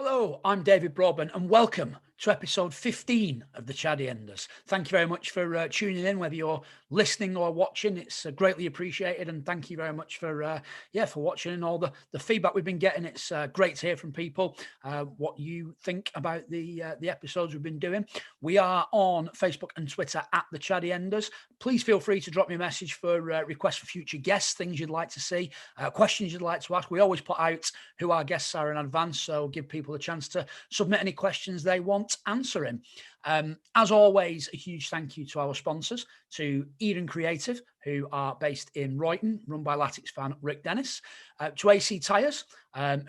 Hello, I'm David Broadbent and welcome to episode 15 of the Chaddy Enders. Thank you very much for tuning in, whether you're listening or watching. It's greatly appreciated, and thank you very much for watching and all the feedback we've been getting. It's great to hear from people what you think about the episodes we've been doing. We are on Facebook and Twitter at the Chaddy Enders. Please feel free to drop me a message for requests for future guests, things you'd like to see, questions you'd like to ask. We always put out who our guests are in advance, so give people a chance to submit any questions they want answering. As always, a huge thank you to our sponsors, to Eden Creative, who are based in Royton, run by Latics fan Rick Dennis, to AC Tyres,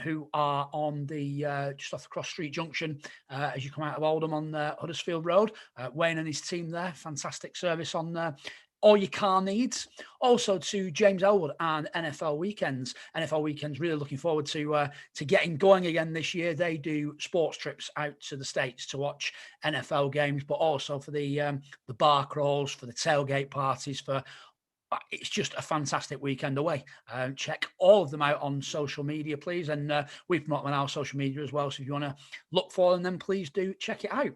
who are on the just off the Cross Street Junction as you come out of Oldham on Huddersfield Road. Wayne and his team there, fantastic service on all your car needs. Also to James Elwood and NFL Weekends. NFL Weekends, really looking forward to getting going again this year. They do sports trips out to the States to watch NFL games, but also for the bar crawls, for the tailgate parties, it's just a fantastic weekend away. Check all of them out on social media, please. And we've promoted them on our social media as well. So if you want to look for them, then please do check it out.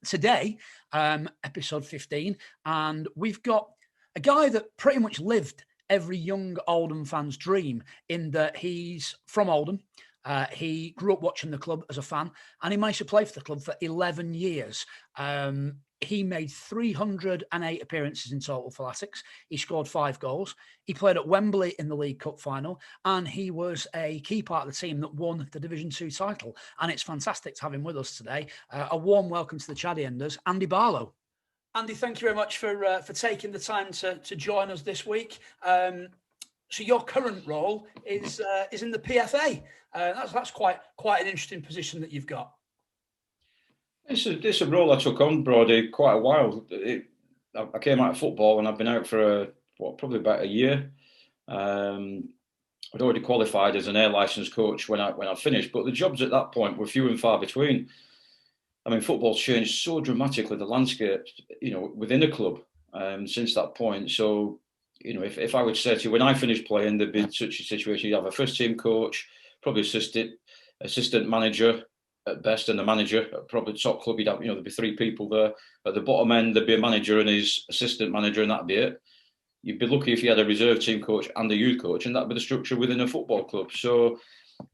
Today, episode 15, and we've got a guy that pretty much lived every young Oldham fan's dream, in that he's from Oldham. He grew up watching the club as a fan, and he managed to play for the club for 11 years. He made 308 appearances in total for Latics. He scored 5 goals. He played at Wembley in the League Cup Final, and he was a key part of the team that won the Division 2 title. And it's fantastic to have him with us today. A warm welcome to the Chaddy Enders, Andy Barlow. Andy, thank you very much for taking the time to join us this week. So your current role is in the PFA. That's quite an interesting position that you've got. It's a role I took on, Brody, quite a while. I came out of football and I've been out for probably about a year. I'd already qualified as an air licensed coach when I finished, but the jobs at that point were few and far between. I mean, football's changed so dramatically, the landscape, within a club since that point. So, if I would say to you, when I finished playing, there'd be such a situation, you'd have a first team coach, probably assistant manager at best, and the manager. Probably top club, you'd have, there'd be 3 people there. At the bottom end, there'd be a manager and his assistant manager, and that'd be it. You'd be lucky if you had a reserve team coach and a youth coach, and that'd be the structure within a football club. So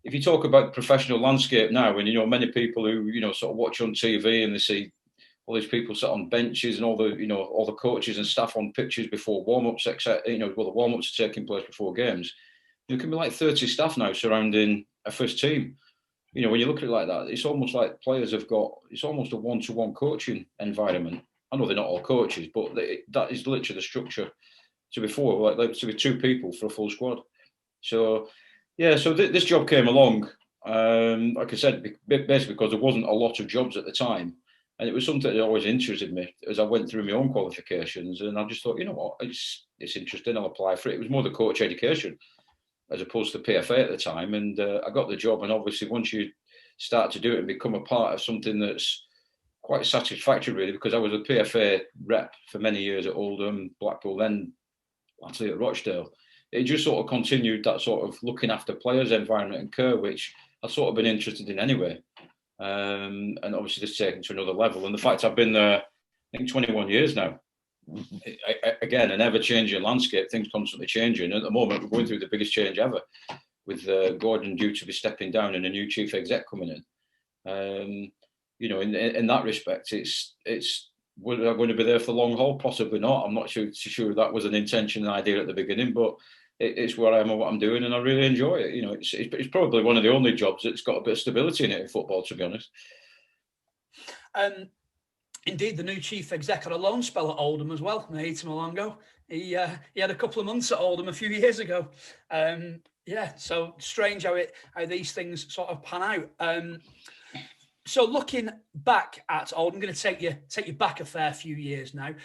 if you talk about the professional landscape now, and many people who sort of watch on TV and they see all these people sat on benches and all the coaches and staff on pitches before warm-ups, etc. The warm-ups are taking place before games. There can be like 30 staff now surrounding a first team. When you look at it like that, it's almost like players it's almost a one-to-one coaching environment. I know they're not all coaches, but that is literally the structure to before, like to be 2 people for a full squad. So, yeah, this job came along, like I said, basically because there wasn't a lot of jobs at the time. And it was something that always interested me as I went through my own qualifications. And I just thought, it's interesting, I'll apply for it. It was more the coach education as opposed to PFA at the time. And I got the job. And obviously, once you start to do it and become a part of something that's quite satisfactory, really, because I was a PFA rep for many years at Oldham, Blackpool, then actually at Rochdale. It just sort of continued that sort of looking after players environment and care, which I've sort of been interested in anyway. And obviously just taken to another level. And the fact I've been there, I think 21 years now, again, an ever-changing landscape, things constantly changing. At the moment, we're going through the biggest change ever, with Gordon due to be stepping down and a new chief exec coming in. In that respect, it's whether I'm going to be there for the long haul, possibly not. I'm not sure that was an intention and idea at the beginning, but it's where I am and what I'm doing, and I really enjoy it. It's probably one of the only jobs that's got a bit of stability in it in football, to be honest. Indeed, the new chief exec had a loan spell at Oldham as well, Naito Malongo. He had a couple of months at Oldham a few years ago. So strange how these things sort of pan out. So looking back at Oldham, I'm going to take you back a fair few years now.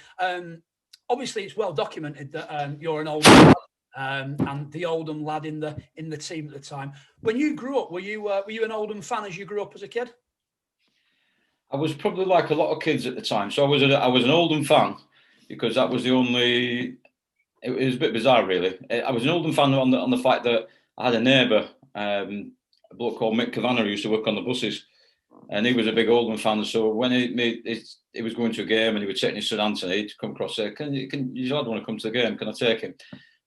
Obviously, it's well documented that you're an Oldham lad, and the Oldham lad in the team at the time. When you grew up, were you an Oldham fan as you grew up as a kid? I was probably like a lot of kids at the time. So I was an Oldham fan because that was the only. It was a bit bizarre, really. I was an Oldham fan on the fact that I had a neighbour a bloke called Mick Kavanagh who used to work on the buses, and he was a big Oldham fan. So when he was going to a game and he was taking his son Anthony to come across there, can your dad want to come to the game? Can I take him?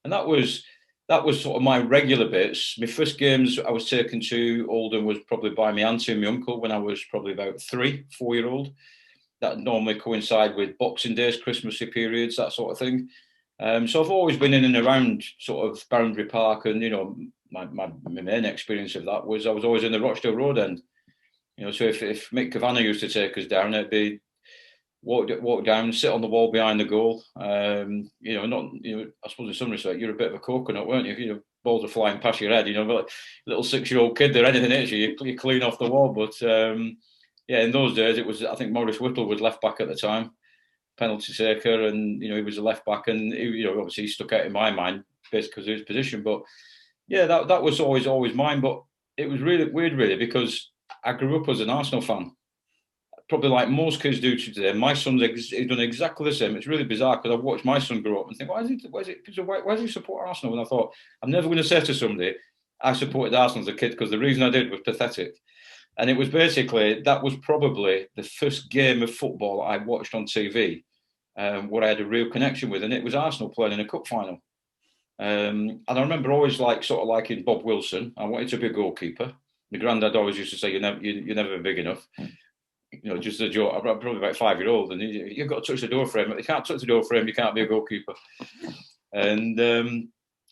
And that was sort of my regular bits. My first games I was taken to Oldham was probably by my auntie and my uncle when I was probably about 3-4-year-old. That normally coincide with Boxing Days, Christmassy periods, that sort of thing. So I've always been in and around sort of Boundary Park, and my main experience of that was I was always in the Rochdale Road end. So if Mick Kavanagh used to take us down, it'd be walk down, sit on the wall behind the goal. I suppose in some respect you're a bit of a coconut, weren't you? Balls are flying past your head. But little 6-year-old kid there, anything hits you clean off the wall. But in those days it was. I think Maurice Whittle was left back at the time, penalty taker, and he was a left back, and obviously he stuck out in my mind because of his position. But yeah, that was always mine. But it was really weird, really, because I grew up as an Arsenal fan. Probably like most kids do today. My son's done exactly the same. It's really bizarre because I've watched my son grow up and think, why does he support Arsenal? And I thought, I'm never going to say to somebody, I supported Arsenal as a kid, because the reason I did was pathetic. And it was basically, that was probably the first game of football I watched on TV where I had a real connection with, and it was Arsenal playing in a cup final. And I remember always liking Bob Wilson. I wanted to be a goalkeeper. My granddad always used to say, you're never big enough. Just a joke. I'm probably about 5-year-old, and you've got to touch the door frame. If you can't touch the door frame, you can't be a goalkeeper. And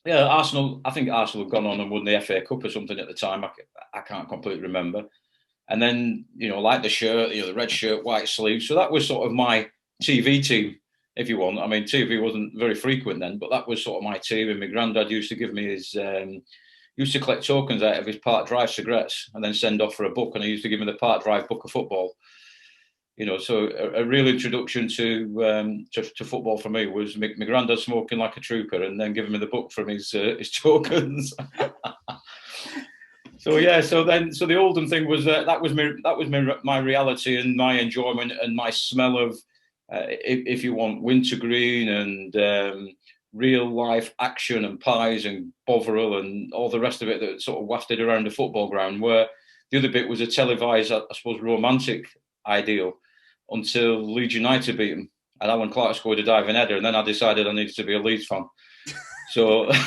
Arsenal. I think Arsenal had gone on and won the FA Cup or something at the time. I can't completely remember. And then like the shirt, the red shirt, white sleeves. So that was sort of my TV team, if you want. I mean, TV wasn't very frequent then, but that was sort of my team. And my granddad used to give me his. Used to collect tokens out of his Park Drive cigarettes and then send off for a book. And he used to give me the Park Drive book of football. So a real introduction to football for me was my granddad smoking like a trooper and then giving me the book from his tokens. So the Oldham thing was that was my reality and my enjoyment and my smell of, if you want, wintergreen and real life action and pies and Bovril and all the rest of it that sort of wafted around the football ground, where the other bit was a televised, I suppose, romantic ideal until Leeds United beat them. And Alan Clark scored a diving header, and then I decided I needed to be a Leeds fan. So, like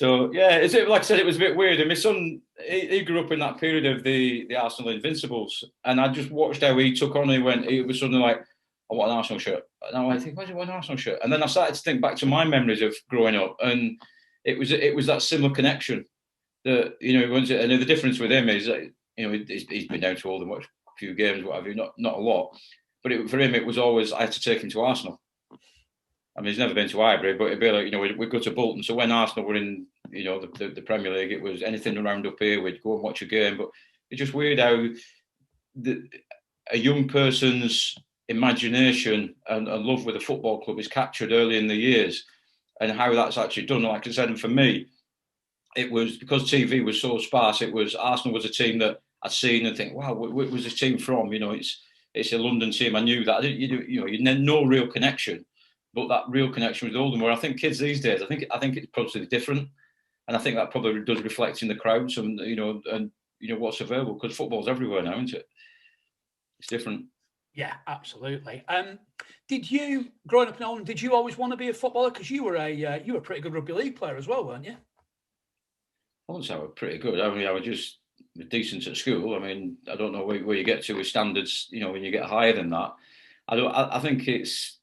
I said, it was a bit weird. And my son, he grew up in that period of the Arsenal Invincibles, and I just watched how he took on. He was suddenly like, I want an Arsenal shirt. And I think, why do you want an Arsenal shirt? And then I started to think back to my memories of growing up, and it was that similar connection that and the difference with him is that he's been down to Oldham, watched a few games, what have you, not a lot, but for him it was always I had to take him to Arsenal. I mean, he's never been to Highbury, but it'd be like we'd go to Bolton. So when Arsenal were in the Premier League, it was anything around up here, we'd go and watch a game. But it's just weird how a young person's imagination and love with a football club is captured early in the years, and how that's actually done. Like I said, and for me, it was because TV was so sparse. It was Arsenal was a team that I'd seen and think, wow, where was this team from? It's a London team. I knew that. You had no real connection, but that real connection with Oldham. Where I think kids these days, I think it's probably different, and I think that probably does reflect in the crowds and what's available, because football's everywhere now, isn't it? It's different. Yeah, absolutely. Did you, growing up in Oldham, did you always want to be a footballer? Because you were a pretty good rugby league player as well, weren't you? I wouldn't say I was pretty good. I mean, I was just decent at school. I mean, I don't know where you get to with standards, when you get higher than that. I think it's,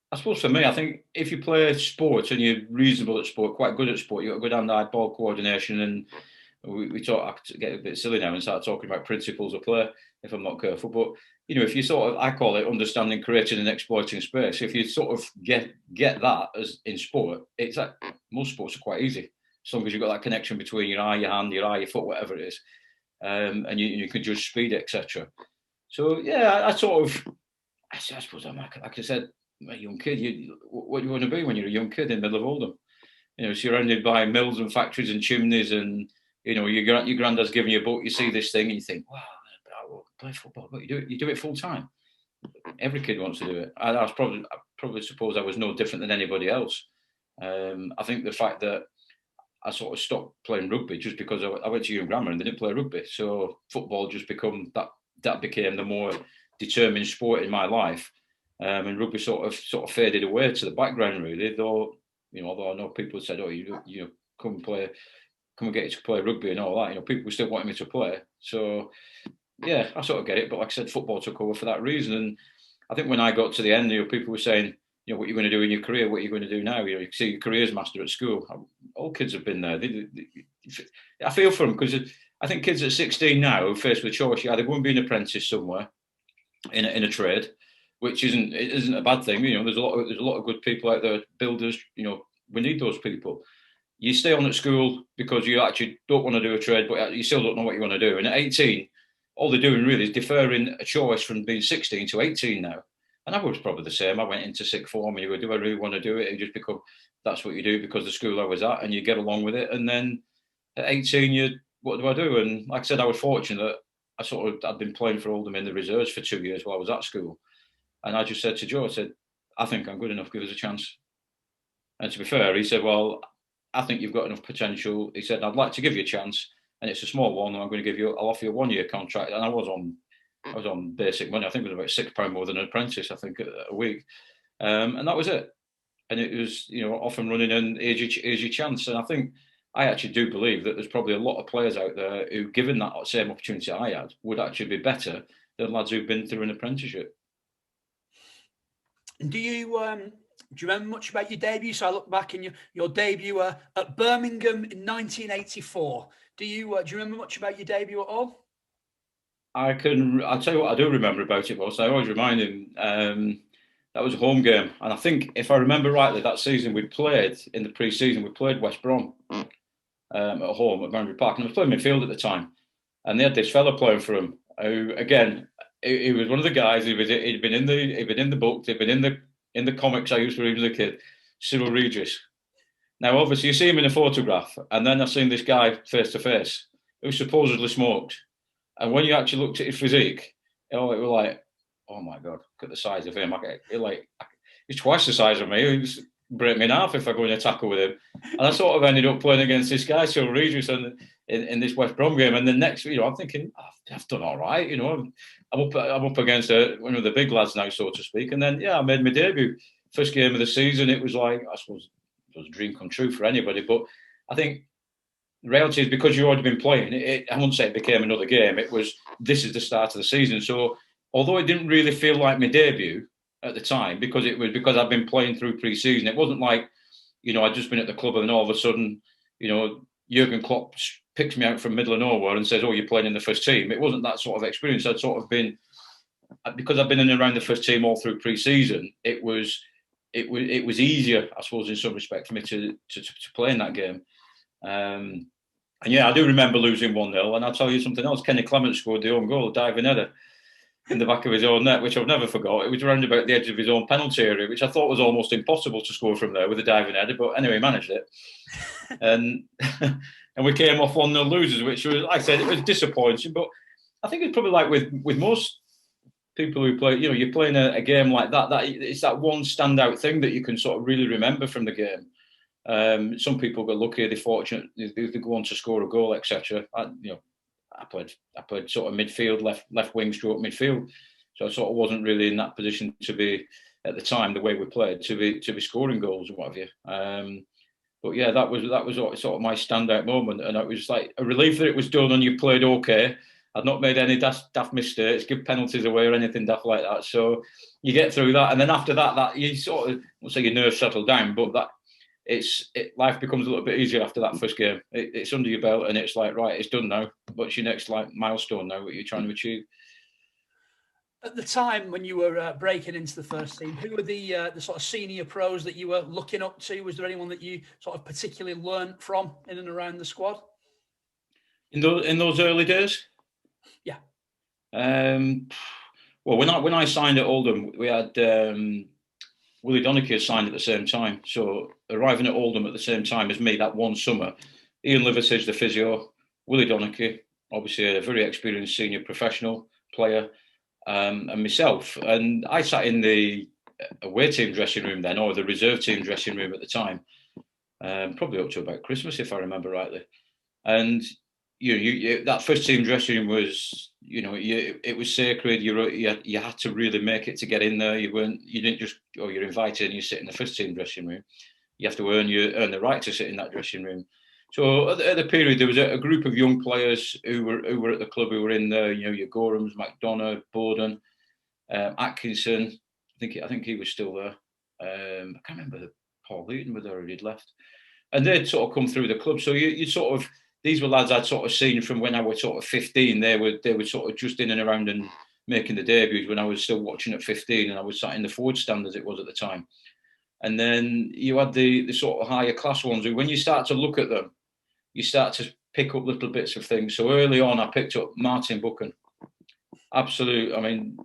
I suppose for me, I think if you play sport and you're reasonable at sport, quite good at sport, you've got good hand-eye ball coordination, and we talk, I get a bit silly now and start talking about principles of play if I'm not careful. But, if you sort of, I call it understanding, creating and exploiting space. If you sort of get that as in sport, it's like most sports are quite easy. As long as you've got that connection between your eye, your hand, your foot, whatever it is. And you can judge speed, etc. So, yeah, I suppose I'm like I said, a young kid, what do you want to be when you're a young kid in the middle of Oldham? Surrounded by mills and factories and chimneys, and, your granddad's giving you a book, you see this thing and you think, wow, I will play football. But you do it full time. Every kid wants to do it. I probably suppose I was no different than anybody else. I think the fact that I sort of stopped playing rugby just because I went to Young Grammar and they didn't play rugby. So football just become that became the more determined sport in my life. And rugby sort of faded away to the background really. Though although I know people said, "Oh, you come and get you to play rugby and all that." People still wanted me to play. So yeah, I sort of get it. But like I said, football took over for that reason. And I think when I got to the end, people were saying, what you're going to do in your career, what you're going to do now. You see your careers master at school. All kids have been there. I feel for them because I think kids at 16 now are faced with a choice. You either go and be an apprentice somewhere in a trade, which isn't a bad thing. There's a lot of good people out there, builders. We need those people. You stay on at school because you actually don't want to do a trade, but you still don't know what you want to do. And at 18, all they're doing really is deferring a choice from being 16 to 18 now. And I was probably the same. I went into sixth form and you go, do I really want to do it? And just that's what you do because the school I was at, and you get along with it. And then at 18, what do I do? And like I said, I was fortunate that I'd been playing for Oldham in the reserves for 2 years while I was at school. And I just said to Joe, I think I'm good enough, give us a chance. And to be fair, he said, well, I think you've got enough potential. He said, I'd like to give you a chance. And it's a small one. And I'll offer you a 1 year contract. And I was on basic money. I think it was about £6 more than an apprentice, I think, a week. And that was it. And it was, off and running and here's your chance. And I actually do believe that there's probably a lot of players out there who, given that same opportunity I had, would actually be better than lads who've been through an apprenticeship. Do you remember much about your debut? So I look back in your debut at Birmingham in 1984. Do you remember much about your debut at all? I'll tell you what I do remember about it was I always remind him that was a home game. And I think, if I remember rightly, that season in the pre-season, we played West Brom at home at Wembley Park. And I was playing midfield at the time. And they had this fella playing for him who, again, he was one of the guys. He'd been in the books, he'd been in the comics I used to read as a kid, Cyril Regis. Now, obviously, you see him in a photograph, and then I've seen this guy face to face who supposedly smoked. And when you actually looked at his physique, it was like, oh my God, look at the size of him. He's twice the size of me. He's break me in half if I go in a tackle with him. And I sort of ended up playing against this guy, Cyril Regis, in this West Brom game. And the next, I'm thinking, I've done all right. I'm up against one of the big lads now, so to speak. And then, I made my debut. First game of the season, it was like, I suppose it was a dream come true for anybody. But I think the reality is, because you've already been playing, I wouldn't say it became another game. This is the start of the season. So although it didn't really feel like my debut at the time, because I've been playing through pre-season, it wasn't like, I'd just been at the club and then all of a sudden, Jurgen Klopp picks me out from middle of nowhere and says, oh, you're playing in the first team. It wasn't that sort of experience. I'd sort of been, because I've been in and around the first team all through pre-season, it was easier, I suppose, in some respect for me to play in that game. And I do remember losing 1-0. And I'll tell you something else. Kenny Clement scored the own goal, a diving header in the back of his own net, which I've never forgot. It was around about the edge of his own penalty area, which I thought was almost impossible to score from there with a diving header. But anyway, he managed it. And we came off 1-0 losers, which was, like I said, it was disappointing. But I think it's probably like with most people who play, you're playing a game like that it's that one standout thing that you can sort of really remember from the game. Some people get lucky, they're fortunate, they go on to score a goal, etc. I played sort of midfield, left wing stroke midfield, so I sort of wasn't really in that position to be, at the time, the way we played, to be scoring goals and what have you. But yeah, that was sort of my standout moment, and it was like a relief that it was done and you played okay. I'd not made any daft mistakes, give penalties away or anything daft like that. So you get through that, and then after that you sort of, I won't say your nerves settle down, but life becomes a little bit easier after that first game. It's under your belt, and it's like, right, it's done now. What's your next milestone now? What you're trying to achieve? At the time when you were breaking into the first team, who were the sort of senior pros that you were looking up to? Was there anyone that you sort of particularly learnt from in and around the squad? In those early days? Yeah. Well, when I signed at Oldham, we had Willie Donachie signed at the same time. So arriving at Oldham at the same time as me that one summer, Ian Liversidge, the physio, Willie Donachie, obviously a very experienced senior professional player, and myself. And I sat in the away team dressing room then, or the reserve team dressing room at the time. probably up to about Christmas, if I remember rightly. And you that first team dressing room was, it was sacred. You had to really make it to get in there. You didn't just, you're invited and you sit in the first team dressing room. You have to earn the right to sit in that dressing room. So at the period, there was a group of young players who were at the club, who were in there. Your Gorhams, McDonough, Borden, Atkinson. I think he was still there. I can't remember Paul Eaton was there, or he'd left. And they'd sort of come through the club. So you sort of, these were lads I'd sort of seen from when I was sort of 15. They were sort of just in and around and making the debuts when I was still watching at 15, and I was sat in the forward stand as it was at the time. And then you had the sort of higher class ones who, when you start to look at them, you start to pick up little bits of things. So early on, I picked up Martin Buchan. Absolute, I mean,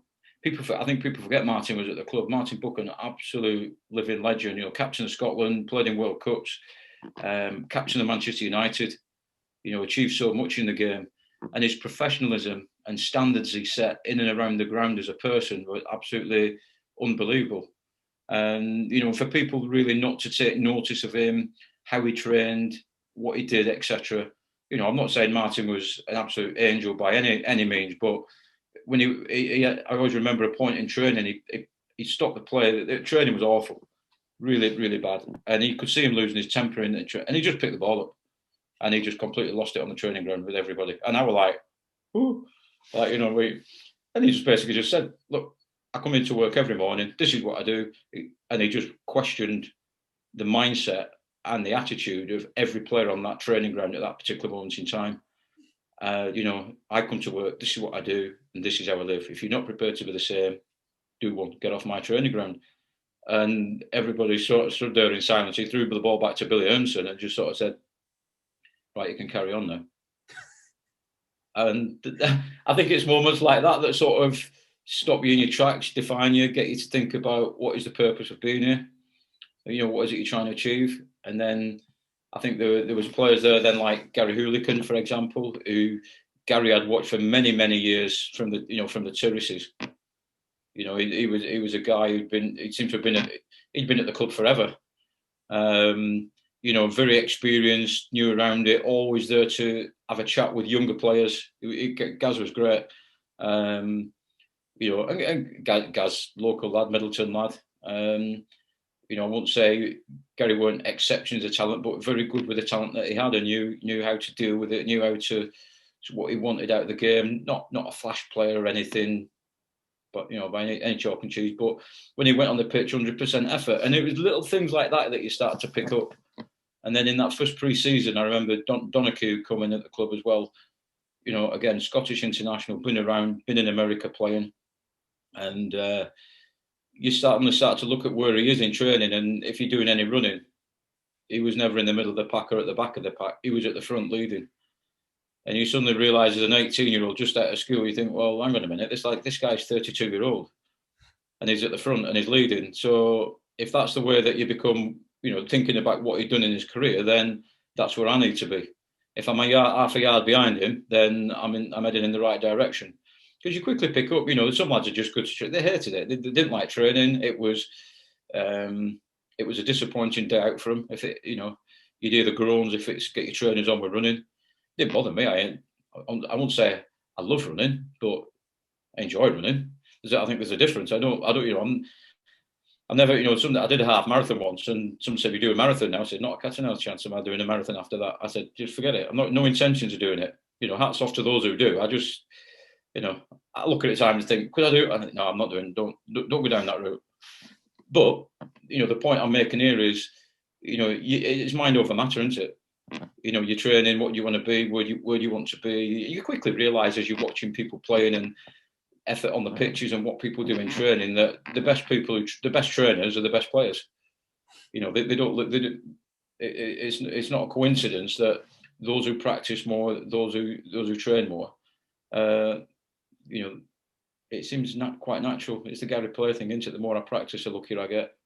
I think people forget Martin was at the club. Martin Buchan, absolute living legend. Captain of Scotland, played in World Cups, captain of Manchester United. Achieved so much in the game, and his professionalism and standards he set in and around the ground as a person were absolutely unbelievable. And for people really not to take notice of him, how he trained, what he did, etc. I'm not saying Martin was an absolute angel by any means, but when I always remember a point in training, he stopped the play. The training was awful, really, really bad, and he could see him losing his temper and he just picked the ball up, and he just completely lost it on the training ground with everybody. And I was like, ooh, and he just basically just said, look, I come into work every morning. This is what I do, and he just questioned the mindset and the attitude of every player on that training ground at that particular moment in time. I come to work, this is what I do, and this is how I live. If you're not prepared to be the same, do one, get off my training ground. And everybody sort of stood there in silence. He threw the ball back to Billy Earnson and just sort of said, right, you can carry on now. And I think it's moments like that sort of stop you in your tracks, define you, get you to think about what is the purpose of being here. What is it you're trying to achieve? And then I think there was players there then like Gary Hoolican, for example, who Gary had watched for many, many years from the terraces. He was a guy he'd been at the club forever. Very experienced, knew around it, always there to have a chat with younger players. Gaz was great. And Gaz, local lad, Middleton lad. I won't say Gary weren't exceptions of talent, but very good with the talent that he had, and knew how to deal with it, knew how to what he wanted out of the game. Not a flash player or anything, but by any chalk and cheese. But when he went on the pitch, 100% effort, and it was little things like that you start to pick up. And then in that first pre-season, I remember Donachie coming at the club as well. Again, Scottish international, been in America playing, and you start to look at where he is in training, and if you're doing any running, he was never in the middle of the pack or at the back of the pack. He was at the front leading. And you suddenly realise as an 18-year-old just out of school, you think, well, hang on a minute, this guy's 32-year-old and he's at the front and he's leading. So if that's the way that you become, thinking about what he'd done in his career, then that's where I need to be. If I'm half a yard behind him, then I'm heading in the right direction. Because you quickly pick up, some lads are just good to they hated it. They didn't like training. It was a disappointing day out for them. If it, you'd hear the groans if it's get your trainers on with running. It didn't bother me. I won't say I love running, but I enjoy running. I think there's a difference. I never, I did a half marathon once, and someone said, "You do a marathon now?" I said, "Not a cat and mouse chance. Am I doing a marathon after that?" I said, "Just forget it. I'm no intentions of doing it. Hats off to those who do. I just, I look at it at times and think, could I do it? I think, no, I'm not doing. Don't go down that route." But the point I'm making here is, it's mind over matter, isn't it? You're training what you want to be, where you want to be. You quickly realise as you're watching people playing and effort on the pitches and what people do in training that the best trainers are the best players. It's not a coincidence that those who practice more, those who train more. It seems quite natural. It's the Gary Player thing, isn't it? The more I practice, the luckier I get.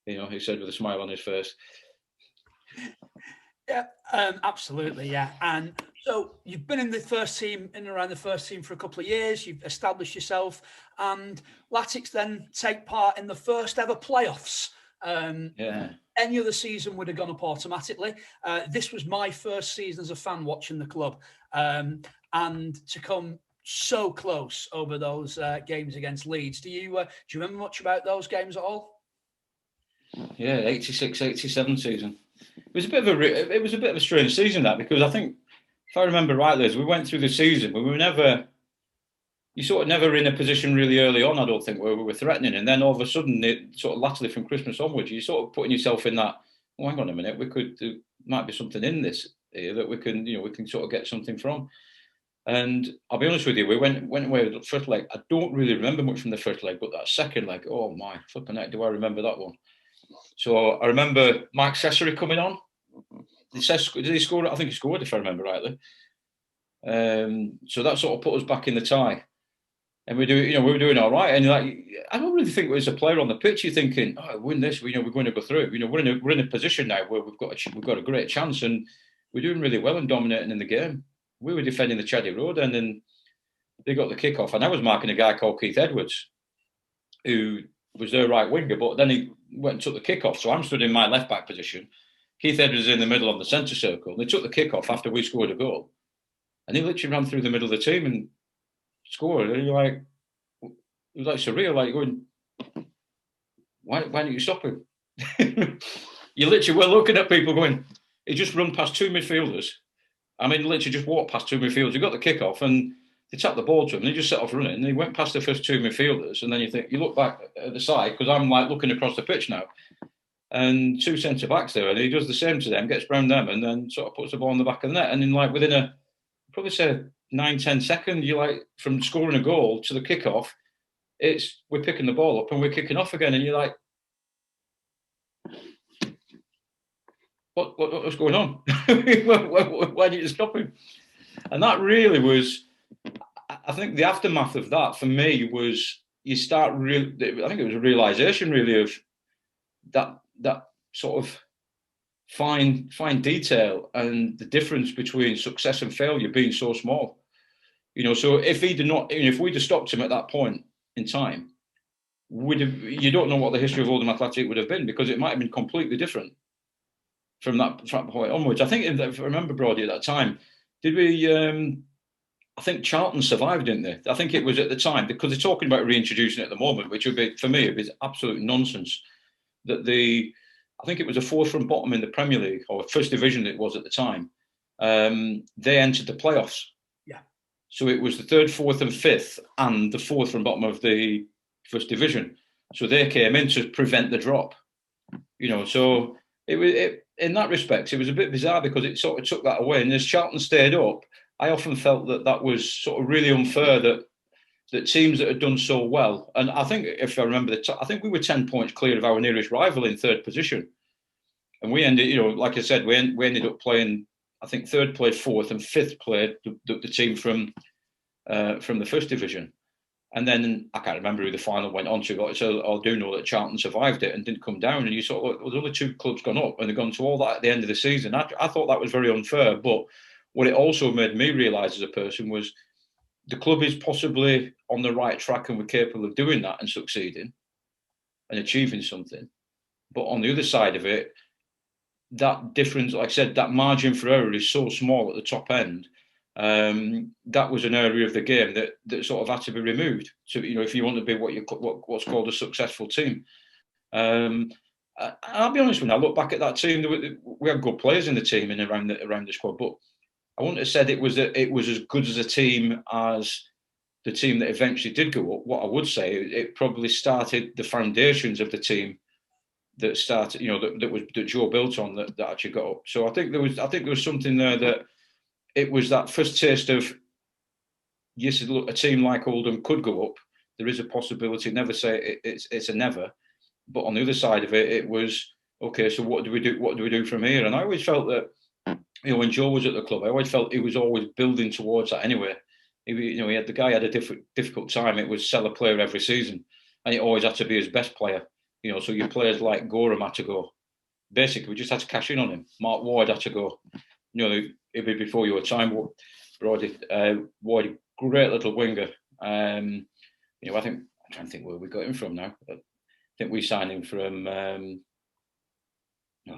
He said with a smile on his face. Yeah, absolutely, yeah. And so you've been in and around the first team for a couple of years. You've established yourself, and Latics then take part in the first ever playoffs Yeah. Any other season would have gone up automatically. This was my first season as a fan watching the club, and to come so close over those games against Leeds. Do you remember much about those games at all? Yeah, 86, 87 season. It was a bit of a strange season, that, because I think, if I remember rightly, as we went through the season, you sort of never in a position really early on, I don't think, where we were threatening. And then all of a sudden, sort of latterly from Christmas onwards, you're sort of putting yourself in that, oh, hang on a minute, might be something in this here that we can sort of get something from. And I'll be honest with you, we went away with the first leg. I don't really remember much from the first leg, but that second leg, oh my flipping heck, do I remember that one? So I remember Mike Cesare coming on. Did he score? I think he scored, if I remember rightly. So that sort of put us back in the tie. And we were doing all right. And I don't really think as a player on the pitch, you're thinking, oh, win this, we're going to go through. We're in a position now where we've got a great chance, and we're doing really well and dominating in the game. We were defending the Chaddy Road, and then they got the kick-off. And I was marking a guy called Keith Edwards, who was their right winger, but then he went and took the kick-off. So I'm stood in my left-back position. Keith Edwards is in the middle on the centre circle. And they took the kick-off after we scored a goal. And he literally ran through the middle of the team and scored. And it was like surreal, like going, why don't you stop him? You literally were looking at people going, he just run past two midfielders. I mean, literally just walked past two midfielders. He got the kick-off and they tapped the ball to him and he just set off running. And he went past the first two midfielders. And then you look back at the side, because I'm like looking across the pitch now, and two centre-backs there. And he does the same to them, gets round them, and then sort of puts the ball in the back of the net. And then within probably say 9-10 seconds, you're from scoring a goal to the kick-off, we're picking the ball up and we're kicking off again. And you're like, what's going on? Why did you stop him? And that really was, I think the aftermath of that for me was, I think it was a realisation really of that sort of fine detail and the difference between success and failure being so small. So if we'd have stopped him at that point in time, you don't know what the history of Oldham Athletic would have been, because it might have been completely different from that point onwards. I think, if I remember, Brody, at that time, did we? I think Charlton survived, didn't they? I think it was at the time, because they're talking about reintroducing it at the moment, which would be, for me, is absolute nonsense. That I think it was a fourth from bottom in the Premier League, or First Division it was at the time. They entered the playoffs. Yeah. So it was the third, fourth, and fifth, and the fourth from bottom of the First Division. So they came in to prevent the drop. So in that respect, it was a bit bizarre, because it sort of took that away. And as Charlton stayed up, I often felt that was sort of really unfair, that teams that had done so well, and I think, if I remember, I think we were 10 points clear of our nearest rival in third position. And we ended, like I said, we ended up playing, I think third played fourth and fifth played the team from the First Division. And then I can't remember who the final went on to, so I do know that Charlton survived it and didn't come down. And you sort of, well, the other two clubs gone up and they've gone to all that at the end of the season. I thought that was very unfair. But what it also made me realise as a person was the club is possibly on the right track and we're capable of doing that and succeeding and achieving something. But on the other side of it, that difference, like I said, that margin for error is so small at the top end. That was an area of the game that sort of had to be removed. So, if you want to be what's called a successful team. I'll be honest with you, I look back at that team, we had good players in the team and around the squad, but I wouldn't have said it was as good as a team as the team that eventually did go up. What I would say, it probably started the foundations of the team that started, that Joe built on that actually got up. So I think there was something there that it was that first taste of, yes, look, a team like Oldham could go up. There is a possibility. Never say it's a never. But on the other side of it, it was, okay, so what do we do? What do we do from here? And I always felt that, when Joe was at the club, I always felt he was always building towards that anyway. The guy had a difficult time. It was sell a player every season, and it always had to be his best player. So your players like Gorham had to go. Basically, we just had to cash in on him. Mark Ward had to go. It'd be before your time, Brody. Ward, great little winger. I'm trying to think where we got him from now. think we signed him from. No,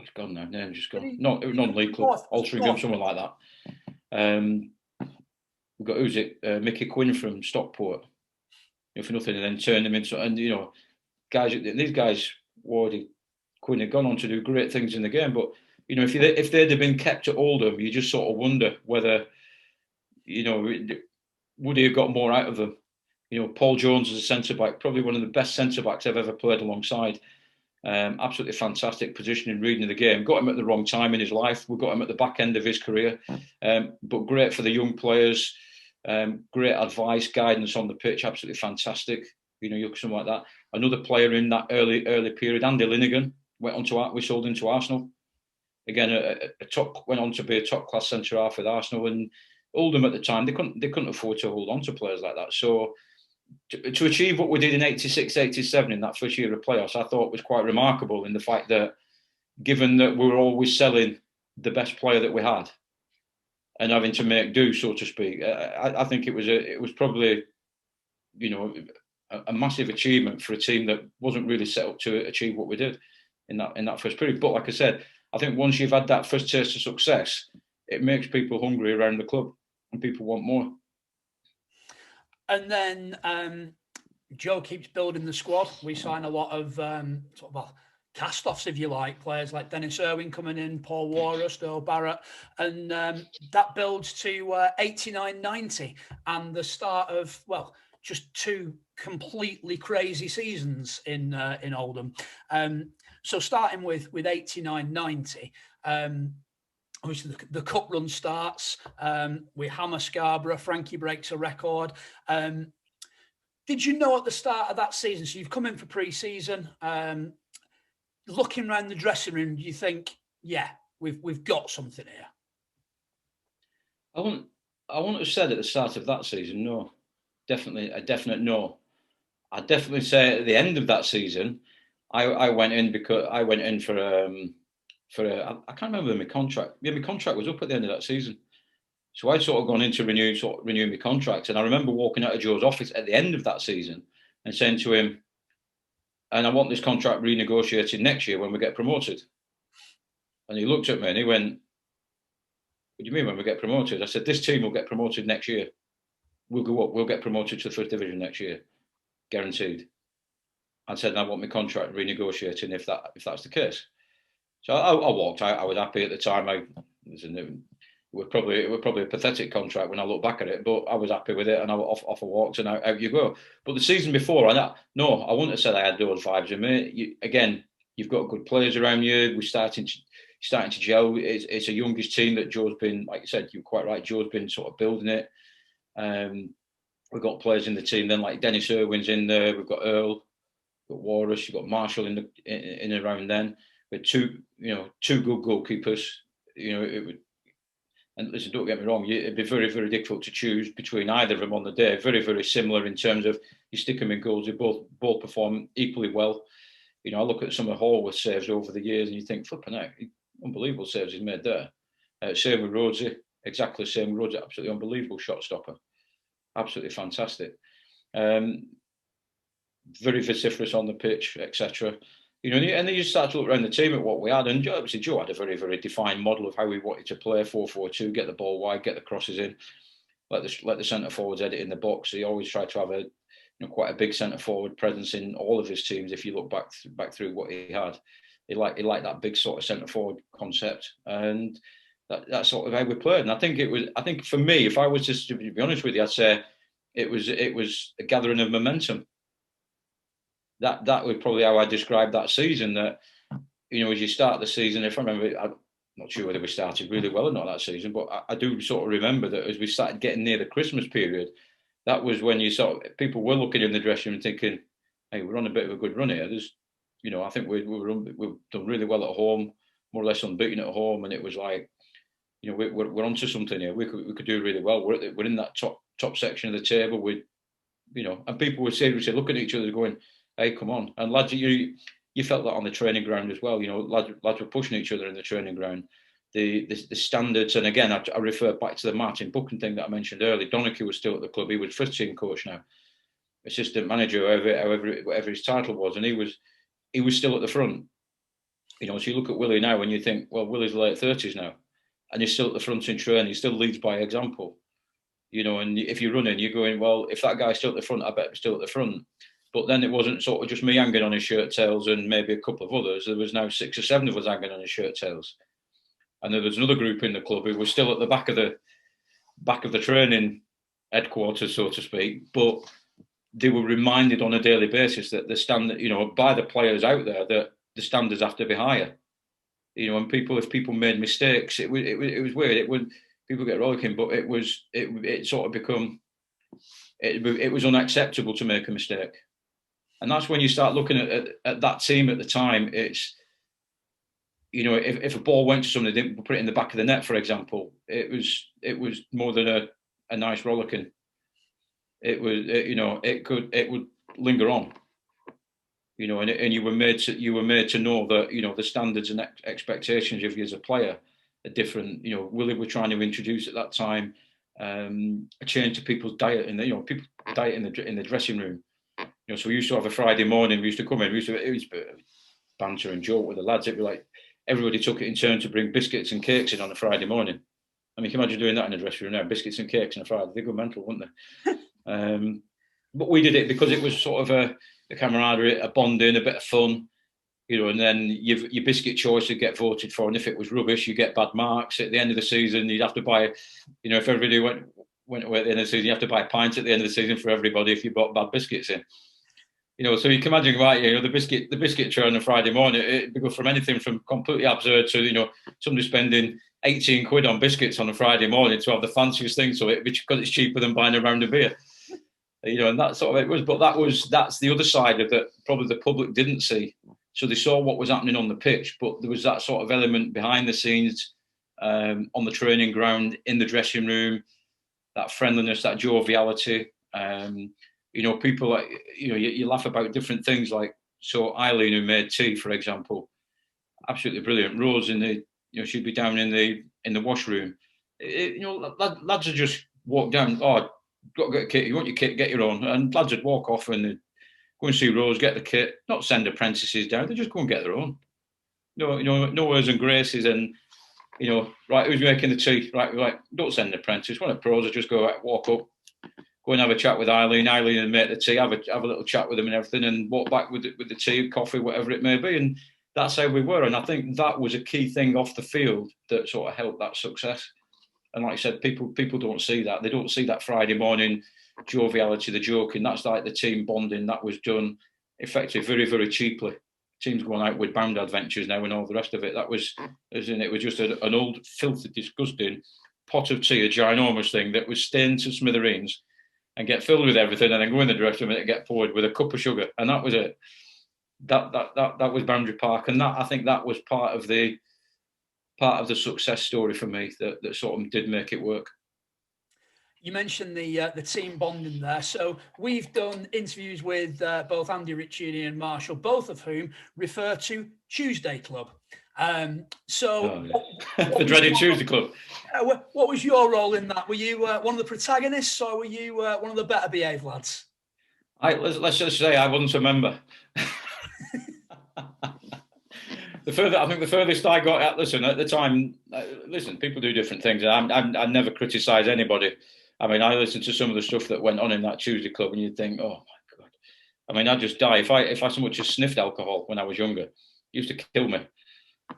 he's gone now. Name's just gone. No, non-league club, Altrincham, something like that. We've got who's it? Mickey Quinn from Stockport. For nothing, and then turned him into, and guys. These guys, Wardy, Quinn, had gone on to do great things in the game. But if they'd have been kept at Oldham, you just sort of wonder whether, would he have got more out of them? Paul Jones is a centre back, probably one of the best centre backs I've ever played alongside. Absolutely fantastic positioning, reading of the game. Got him at the wrong time in his life. We got him at the back end of his career, but great for the young players. Great advice, guidance on the pitch. Absolutely fantastic. Something like that. Another player in that early period, Andy Linnigan, we sold him to Arsenal. Again, went on to be a top class centre half with Arsenal, and Oldham at the time they couldn't afford to hold on to players like that. So to achieve what we did in 86, 87 in that first year of playoffs, I thought was quite remarkable in the fact that, given that we were always selling the best player that we had and having to make do, so to speak, I think it was probably, a massive achievement for a team that wasn't really set up to achieve what we did in that first period. But like I said, I think once you've had that first taste of success, it makes people hungry around the club and people want more. And then Joe keeps building the squad. We sign a lot of cast-offs, if you like, players like Dennis Irwin coming in, Paul Warrest, Earl Barrett, and that builds to 89-90 and the start of, just two completely crazy seasons in Oldham. So starting with 89-90, obviously the cup run starts. We hammer Scarborough. Frankie breaks a record. Did you know at the start of that season, so you've come in for pre-season, looking around the dressing room, do you think, yeah, we've got something here? I wouldn't have said at the start of that season, no. Definitely a definite no. I'd definitely say at the end of that season, I went in for I can't remember my contract. Yeah, my contract was up at the end of that season. So I'd sort of gone in to renew my contract. And I remember walking out of Joe's office at the end of that season and saying to him, and I want this contract renegotiated next year when we get promoted. And he looked at me and he went, what do you mean when we get promoted? I said, this team will get promoted next year. We'll go up. We'll get promoted to the first division next year. Guaranteed. I said, and I want my contract renegotiating if that's the case. So I walked out. I was happy at the time. It was probably a pathetic contract when I look back at it, but I was happy with it, and I off I walked, and out you go. But the season before, I wouldn't have said I had those vibes in me. You've got good players around you. We're starting to gel. It's a youngest team that Joe's been, like you said, you're quite right. Joe's been sort of building it. We've got players in the team then, like Dennis Irwin's in there. We've got Earl, we've got Warrus, you've got Marshall in and around then. With two good goalkeepers. And listen, don't get me wrong, it'd be very, very difficult to choose between either of them on the day. Very, very similar in terms of you stick them in goals, they both perform equally well. I look at some of Hallworth's saves over the years and you think, flipping out, unbelievable saves he's made there. Same with Rhodesy, exactly the same. Rhodesy, absolutely unbelievable shot stopper. Absolutely fantastic. Very vociferous on the pitch, etc. And then you start to look around the team at what we had, and obviously Joe had a very, very defined model of how we wanted to play: 4-4-2, get the ball wide, get the crosses in, let the centre forwards edit in the box. He always tried to have quite a big centre forward presence in all of his teams. If you look back through what he had, he liked that big sort of centre forward concept, and that's sort of how we played. And I think for me, if I was just to be honest with you, I'd say it was a gathering of momentum. That was probably how I described that season. That as you start the season, if I remember, I'm not sure whether we started really well or not that season, but I do sort of remember that as we started getting near the Christmas period, that was when people were looking in the dressing room and thinking, "Hey, we're on a bit of a good run here." I think we've done really well at home, more or less unbeaten at home, and it was like, we're onto something here. We could do really well. We're in that top section of the table with, and people were seriously looking at each other going, hey, come on. And lads, you felt that on the training ground as well. Lads were pushing each other in the training ground. The standards, and again, I refer back to the Martin Buchan thing that I mentioned earlier. Donachie was still at the club. He was first team coach now, assistant manager, whatever his title was. And he was he was still at the front. So you look at Willie now and you think, well, Willie's late 30s now, and he's still at the front in training. He still leads by example. And if you're running, you're going, well, if that guy's still at the front, I bet he's still at the front. But then it wasn't sort of just me hanging on his shirt tails and maybe a couple of others. There was now 6 or 7 of us hanging on his shirt tails. And there was another group in the club who was still at the back of the training headquarters, so to speak. But they were reminded on a daily basis that the standard, by the players out there, that the standards have to be higher. And if people made mistakes, it was weird. People get rollicking, but it sort of become, it was unacceptable to make a mistake. And that's when you start looking at that team at the time. It's, if a ball went to somebody, they didn't put it in the back of the net, for example, it was more than a nice rollicking. It would linger on. And you were made to know that the standards and expectations of you as a player are different. Willie were trying to introduce at that time a change to people's diet in people's diet in the dressing room. So we used to have a Friday morning. We used to come in. It was banter and joke with the lads. It'd be like everybody took it in turn to bring biscuits and cakes in on a Friday morning. I mean, can you imagine doing that in a dressing room now? Biscuits and cakes on a Friday. They'd go mental, wouldn't they? But we did it because it was sort of a camaraderie, a bonding, a bit of fun, and then your biscuit choice would get voted for. And if it was rubbish, you get bad marks. At the end of the season, you'd have to buy, if everybody went away at the end of the season, you have to buy pints at the end of the season for everybody if you bought bad biscuits in. So you can imagine, right? The biscuit tray on a Friday morning, it would go from anything from completely absurd to somebody spending 18 quid on biscuits on a Friday morning to have the fanciest thing. So because it's cheaper than buying a round of beer, and that sort of it was. But that's the other side of it. Probably the public didn't see. So they saw what was happening on the pitch, but there was that sort of element behind the scenes, on the training ground, in the dressing room, that friendliness, that joviality. People like, you laugh about different things like, so Eileen, who made tea, for example, absolutely brilliant. Rose she'd be down in the washroom. Lads would just walk down, got to get a kit, you want your kit, get your own. And lads would walk off and go and see Rose, get the kit, not send apprentices down, they just go and get their own. No airs and graces and, right, who's making the tea? Right, don't send an apprentice. One of the pros would just go, walk up, go and have a chat with Eileen and make the tea, have a little chat with them and everything, and walk back with the tea, coffee, whatever it may be. And that's how we were. And I think that was a key thing off the field that sort of helped that success. And like I said, people don't see that. They don't see that Friday morning joviality, the joking. That's like the team bonding that was done effectively very, very cheaply. Teams going out with bound adventures now and all the rest of it. It was just an old, filthy, disgusting pot of tea, a ginormous thing that was stained to smithereens and get filled with everything, and then go in the dressing room and get poured with a cup of sugar, and that was it. That was Boundary Park, and that, I think, that was part of the success story for me that sort of did make it work. You mentioned the team bonding there. So we've done interviews with both Andy Riccioni and Marshall, both of whom refer to Tuesday Club. The dreaded Tuesday Club. What was your role in that? Were you one of the protagonists, or were you one of the better behaved lads? Let's just say I wasn't a member. The furthest I got at, at the time, people do different things. I never criticise anybody. I mean, I listened to some of the stuff that went on in that Tuesday Club, and you'd think, oh my God. I mean, I'd just die if I so much as sniffed alcohol when I was younger. It used to kill me.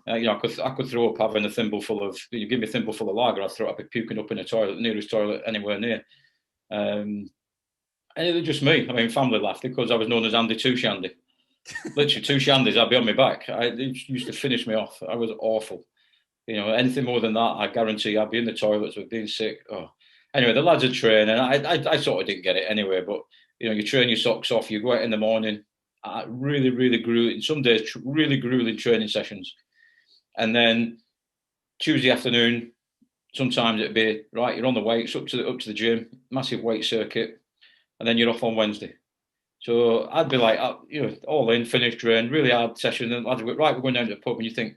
I could throw up having a thimbleful of. You give me a thimbleful of lager, I'd throw up, puking up in a toilet, the nearest toilet anywhere near. And it was just me. I mean, family laughed because I was known as Andy Two Shandy. Literally 2 shandies, I'd be on my back. It used to finish me off. I was awful. Anything more than that, I guarantee I'd be in the toilets with being sick. Oh, anyway, the lads would train, and I sort of didn't get it anyway. But you train your socks off. You go out in the morning. Really, really grueling. Some days, really grueling training sessions, and then Tuesday afternoon, sometimes it'd be right. You're on the weights up to the gym, massive weight circuit, and then you're off on Wednesday. So I'd be like, all in, finished, train, really hard session. And lads would go, right, we're going down to the pub. And you think,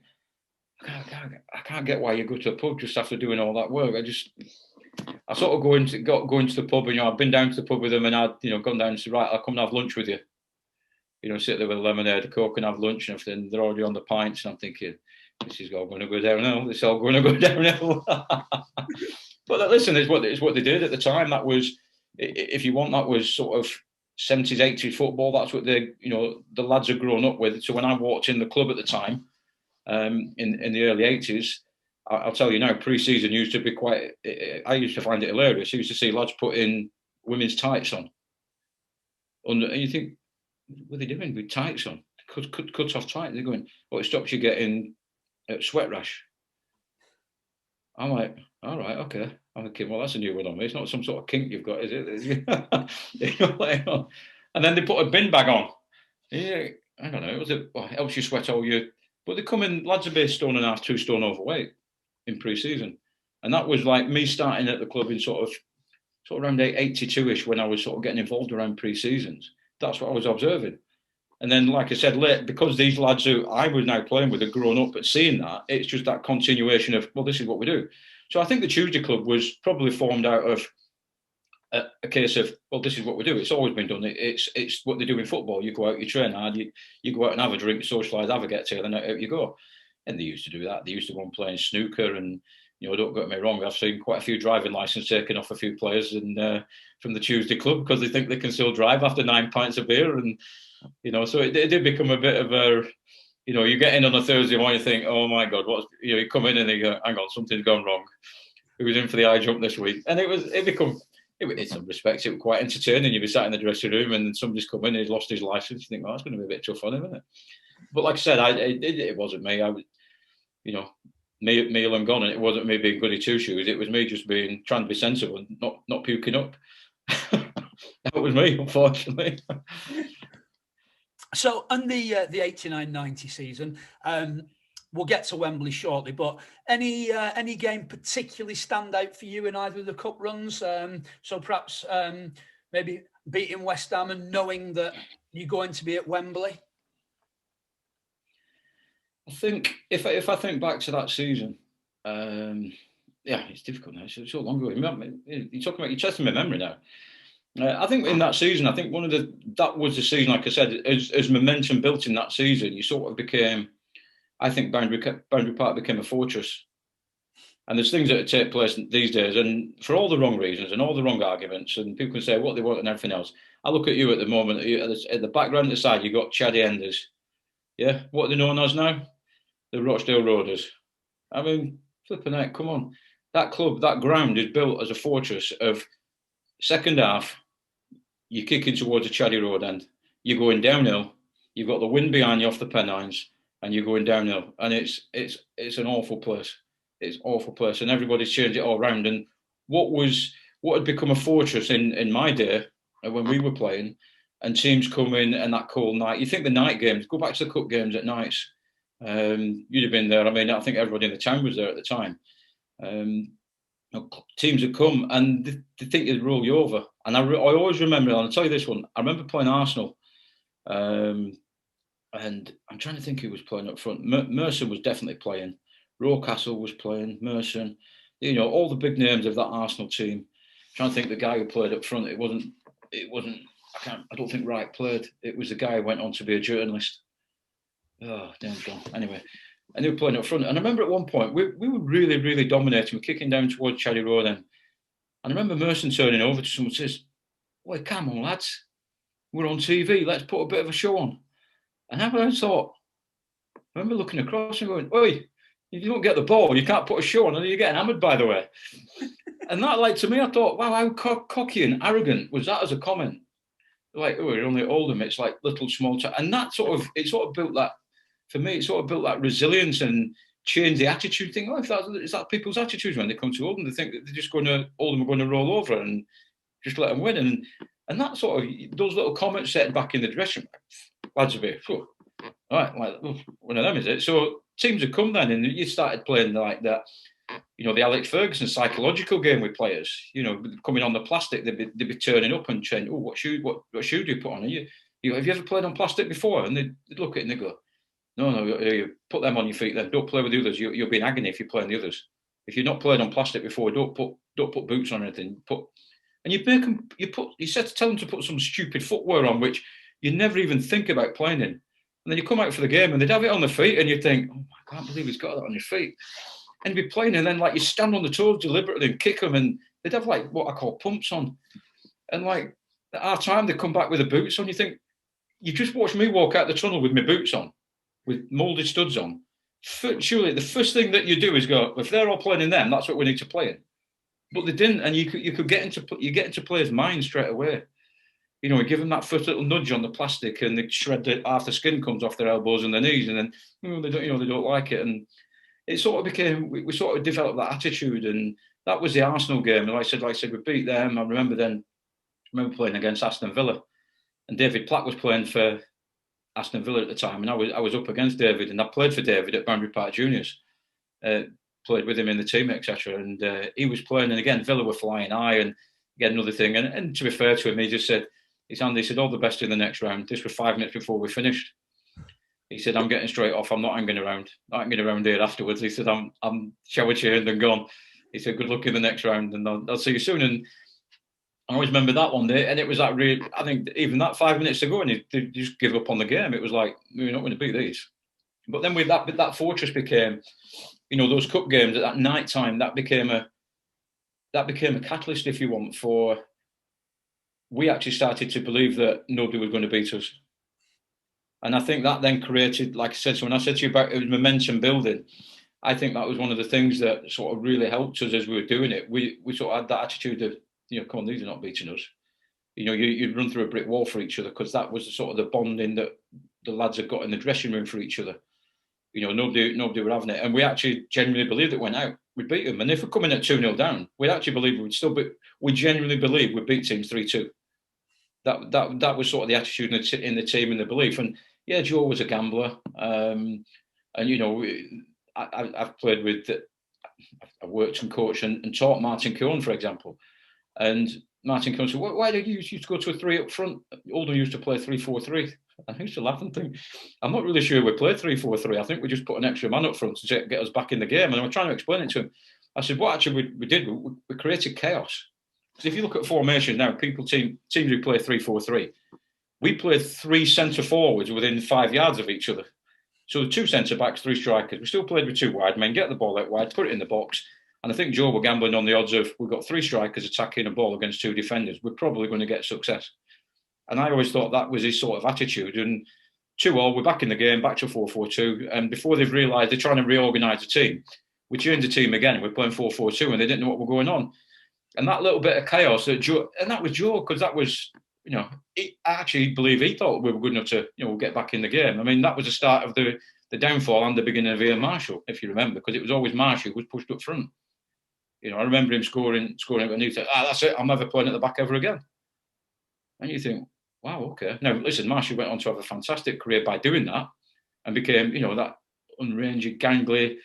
I can't get why you go to a pub just after doing all that work. I sort of go into the pub, and I've been down to the pub with them, and I'd gone down and said, right, I'll come and have lunch with you. sit there with a lemonade, a Coke, and have lunch and everything. They're already on the pints, and I'm thinking, this is all going to go downhill. This is all going to go downhill. But listen, it's what they did at the time. That was, if you want, that was sort of 70s, 80s football. That's what the lads had grown up with. So when I walked in the club at the time, in the early 80s, I'll tell you now, pre-season used to be quite. I used to find it hilarious. I used to see lads putting women's tights on, and you think, what are they doing with tights on? Cut off tight. They're going, well, it stops you getting sweat rash. I'm like, all right, okay. I'm thinking, well, that's a new one on me. It's not some sort of kink you've got, is it? And then they put a bin bag on. Yeah, I don't know. It helps you sweat all year. But they come in, lads are about 1.5 stone, 2 stone overweight in pre-season. And that was like me starting at the club in sort of around 82-ish, when I was sort of getting involved around pre-seasons. That's what I was observing. And then, like I said, because these lads who I was now playing with are grown up at seeing that, it's just that continuation of, well, this is what we do. So I think the Tuesday Club was probably formed out of a case of, well, this is what we do. It's always been done. It's what they do in football. You go out, you train hard, you go out and have a drink, socialise, have a get together, and out you go. And they used to do that. They used to go and play in snooker, and don't get me wrong, I've seen quite a few driving licenses taken off a few players and from the Tuesday Club because they think they can still drive after 9 pints of beer, and so it did become a bit of a, you get in on a Thursday morning, you think, oh my God, you come in and you go, hang on, something's gone wrong. Who was in for the high jump this week? And in some respects, it was quite entertaining. You'd be sat in the dressing room and somebody's come in and he's lost his license. You think, well, that's going to be a bit tough on him, isn't it? But like I said, it wasn't me. I was, meal and gone, and it wasn't me being goody two shoes. It was me just trying to be sensible and not puking up. That was me, unfortunately. So, on the 89-90 season, we'll get to Wembley shortly, but any game particularly stand out for you in either of the cup runs? So perhaps maybe beating West Ham and knowing that you're going to be at Wembley. I think if I think back to that season, it's difficult now. It's so long ago. You're testing my memory now. I think in that season, that was the season, like I said, as momentum built in that season, you sort of became, I think Boundary Park became a fortress. And there's things that take place these days, and for all the wrong reasons and all the wrong arguments, and people can say what they want and everything else. I look at you at the moment, at the background at the side, you've got Chaddy Enders. Yeah, what are they known as now? The Rochdale Roaders. I mean, flipping out, come on. That club, that ground is built as a fortress of second half, you're kicking towards the Chaddy Road end. You're going downhill. You've got the wind behind you off the Pennines, and you're going downhill. And it's an awful place. It's an awful place, and everybody's changed it all around. And what had become a fortress in my day when we were playing, and teams come in and that cold night. You think the night games? Go back to the cup games at nights. You'd have been there. I mean, I think everybody in the town was there at the time. Teams would come and they think they'd roll you over. And I always remember, and I'll tell you this one, I remember playing Arsenal, and I'm trying to think who was playing up front. Merson was definitely playing. Rocastle was playing. Merson, all the big names of that Arsenal team. I'm trying to think the guy who played up front. It wasn't. I don't think Wright played. It was the guy who went on to be a journalist. Oh, damn gone. Anyway. And they were playing up front. And I remember at one point, we were really, really dominating. We're kicking down towards Chaddy Road then. And I remember Merson turning over to someone and says, well, come on, lads. We're on TV. Let's put a bit of a show on. And I remember looking across and going, oi, you don't get the ball. You can't put a show on. And you're getting hammered, by the way. And that, to me, I thought, wow, how cocky and arrogant was that as a comment? Like, oh, we're only at Oldham. It's like little small town. And it sort of built that, for me, it sort of built that resilience and changed the attitude. Think, is that people's attitudes when they come to Oldham? They think that they're just Oldham are going to roll over and just let them win. And that sort of, those little comments set back in the dressing room, lads will be, all right, like, one of them, is it? So teams have come then and you started playing like that, the Alex Ferguson psychological game with players, coming on the plastic, they'd be turning up and saying, what shoe do you put on? Have you ever played on plastic before? And they'd look at it and they go, no, you put them on your feet then. Don't play with the others. You'll be in agony if you play on the others. If you've not played on plastic before, don't put boots on or anything. And you make them. You said to tell them to put some stupid footwear on, which you never even think about playing in. And then you come out for the game and they'd have it on the feet and you'd think, oh, I can't believe he's got that on his feet. And he'd be playing and then like you stand on the toes deliberately and kick them and they'd have like what I call pumps on. And like at our time, they'd come back with the boots on. You think, you just watch me walk out the tunnel with my boots on, with moulded studs on. Surely the first thing that you do is go, if they're all playing in them, that's what we need to play in. But they didn't, and you could get into players' minds straight away. You know, we give them that first little nudge on the plastic, and they shred half the skin comes off their elbows and their knees, and then they don't like it, and it sort of became we sort of developed that attitude, and that was the Arsenal game. And like I said, we beat them. I remember playing against Aston Villa, and David Platt was playing for Aston Villa at the time, and I was up against David, and I played for David at Boundary Park Juniors. Played with him in the team, etc. And he was playing, and again, Villa were flying high, and again, another thing. And to be fair to him, he just said, Andy said, all the best in the next round. This was 5 minutes before we finished. He said, I'm getting straight off. I'm not hanging around. Not hanging around here afterwards. He said, I'm shower changed and gone. He said, good luck in the next round, and I'll see you soon. And I always remember that one day, and it was that really, I think even that 5 minutes ago, and he just give up on the game. It was like, we're not going to beat these. But then with that fortress became, you know, those cup games at that night time, that became a catalyst, if you want, for we actually started to believe that nobody was going to beat us. And I think that then created, like I said, so when I said to you about it was momentum building, I think that was one of the things that sort of really helped us as we were doing it. We sort of had that attitude of, you know, come on, these are not beating us. You know, you'd run through a brick wall for each other, because that was sort of the bonding that the lads had got in the dressing room for each other. You know, nobody were having it. And we actually genuinely believed it went out. We'd beat them. And if we're coming at 2-0 down, we'd actually believe we'd still beat, we genuinely believe we'd beat teams 3-2. That was sort of the attitude in the team and the belief. And yeah, Joe was a gambler. And, you know, I've played with, I've worked and coached and taught Martin Keown, for example. And Martin Keown said, why did you used to go to a 3 up front? Oldham used to play 3-4-3. I used to laugh and think, I'm not really sure we played 3-4-3. I think we just put an extra man up front to get us back in the game. And I was trying to explain it to him. I said, what actually we did, we created chaos. Because if you look at formation now, teams who play 3-4-3, we played 3 centre forwards within 5 yards of each other. So the 2 centre backs, 3 strikers. We still played with 2 wide men, get the ball out wide, put it in the box. And I think Joe were gambling on the odds of we've got 3 strikers attacking a ball against 2 defenders. We're probably going to get success. And I always thought that was his sort of attitude. And 2-2, we're back in the game, back to 4-4-2. And before they've realised they're trying to reorganise the teim, we changed the team again. We're playing 4-4-2, and they didn't know what was going on. And that little bit of chaos that Joe, and that was Joe, because that was, you know, I actually believe he thought we were good enough to, you know, get back in the game. I mean, that was the start of the downfall and the beginning of Ian Marshall, if you remember, because it was always Marshall who was pushed up front. You know, I remember him scoring, and he said, that's it, I'm never playing at the back ever again. And you think, wow, okay. Now, listen, Marshall went on to have a fantastic career by doing that and became, you know, that unranged, gangly,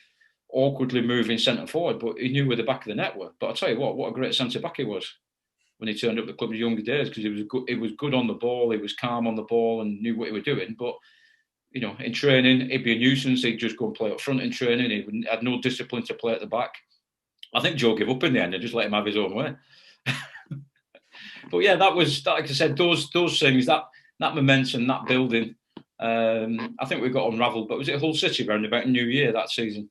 awkwardly moving centre forward, but he knew where the back of the net were. But I'll tell you what a great centre back he was when he turned up at the club in his younger days, because he was good on the ball, he was calm on the ball and knew what he was doing. But, you know, in training, he'd be a nuisance. He'd just go and play up front in training. He had no discipline to play at the back. I think Joe gave up in the end and just let him have his own way. But yeah, that was, like I said, those things, that momentum, that building. I think we got unravelled, but was it Hull City around about New Year that season?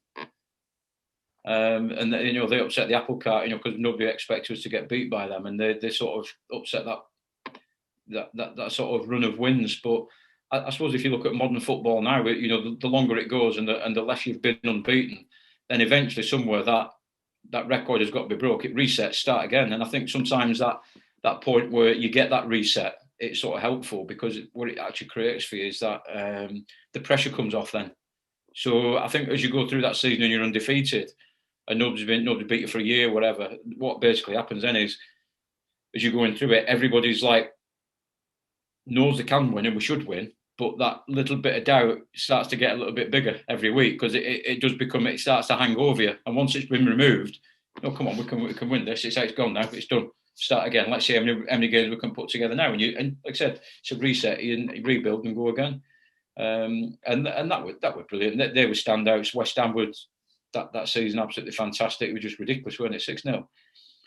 And you know, they upset the apple cart, you know, because nobody expected us to get beat by them, and they sort of upset that sort of run of wins. But I suppose if you look at modern football now, you know, the longer it goes and the less you've been unbeaten, then eventually somewhere that record has got to be broke. It resets, start again. And I think sometimes that point where you get that reset, it's sort of helpful, because what it actually creates for you is that the pressure comes off then. So I think as you go through that season and you're undefeated and nobody beat you for a year, whatever, what basically happens then is, as you're going through it, everybody's like, knows they can win and we should win, but that little bit of doubt starts to get a little bit bigger every week, because it does become, it starts to hang over you. And once it's been removed, oh, come on, we can win this. It's gone now, it's done. Start again. Let's see how many games we can put together now. And like I said, it's a reset, you rebuild and go again. And that were brilliant. They were standouts. West Ham would that season absolutely fantastic. It was just ridiculous, weren't it? 6-0.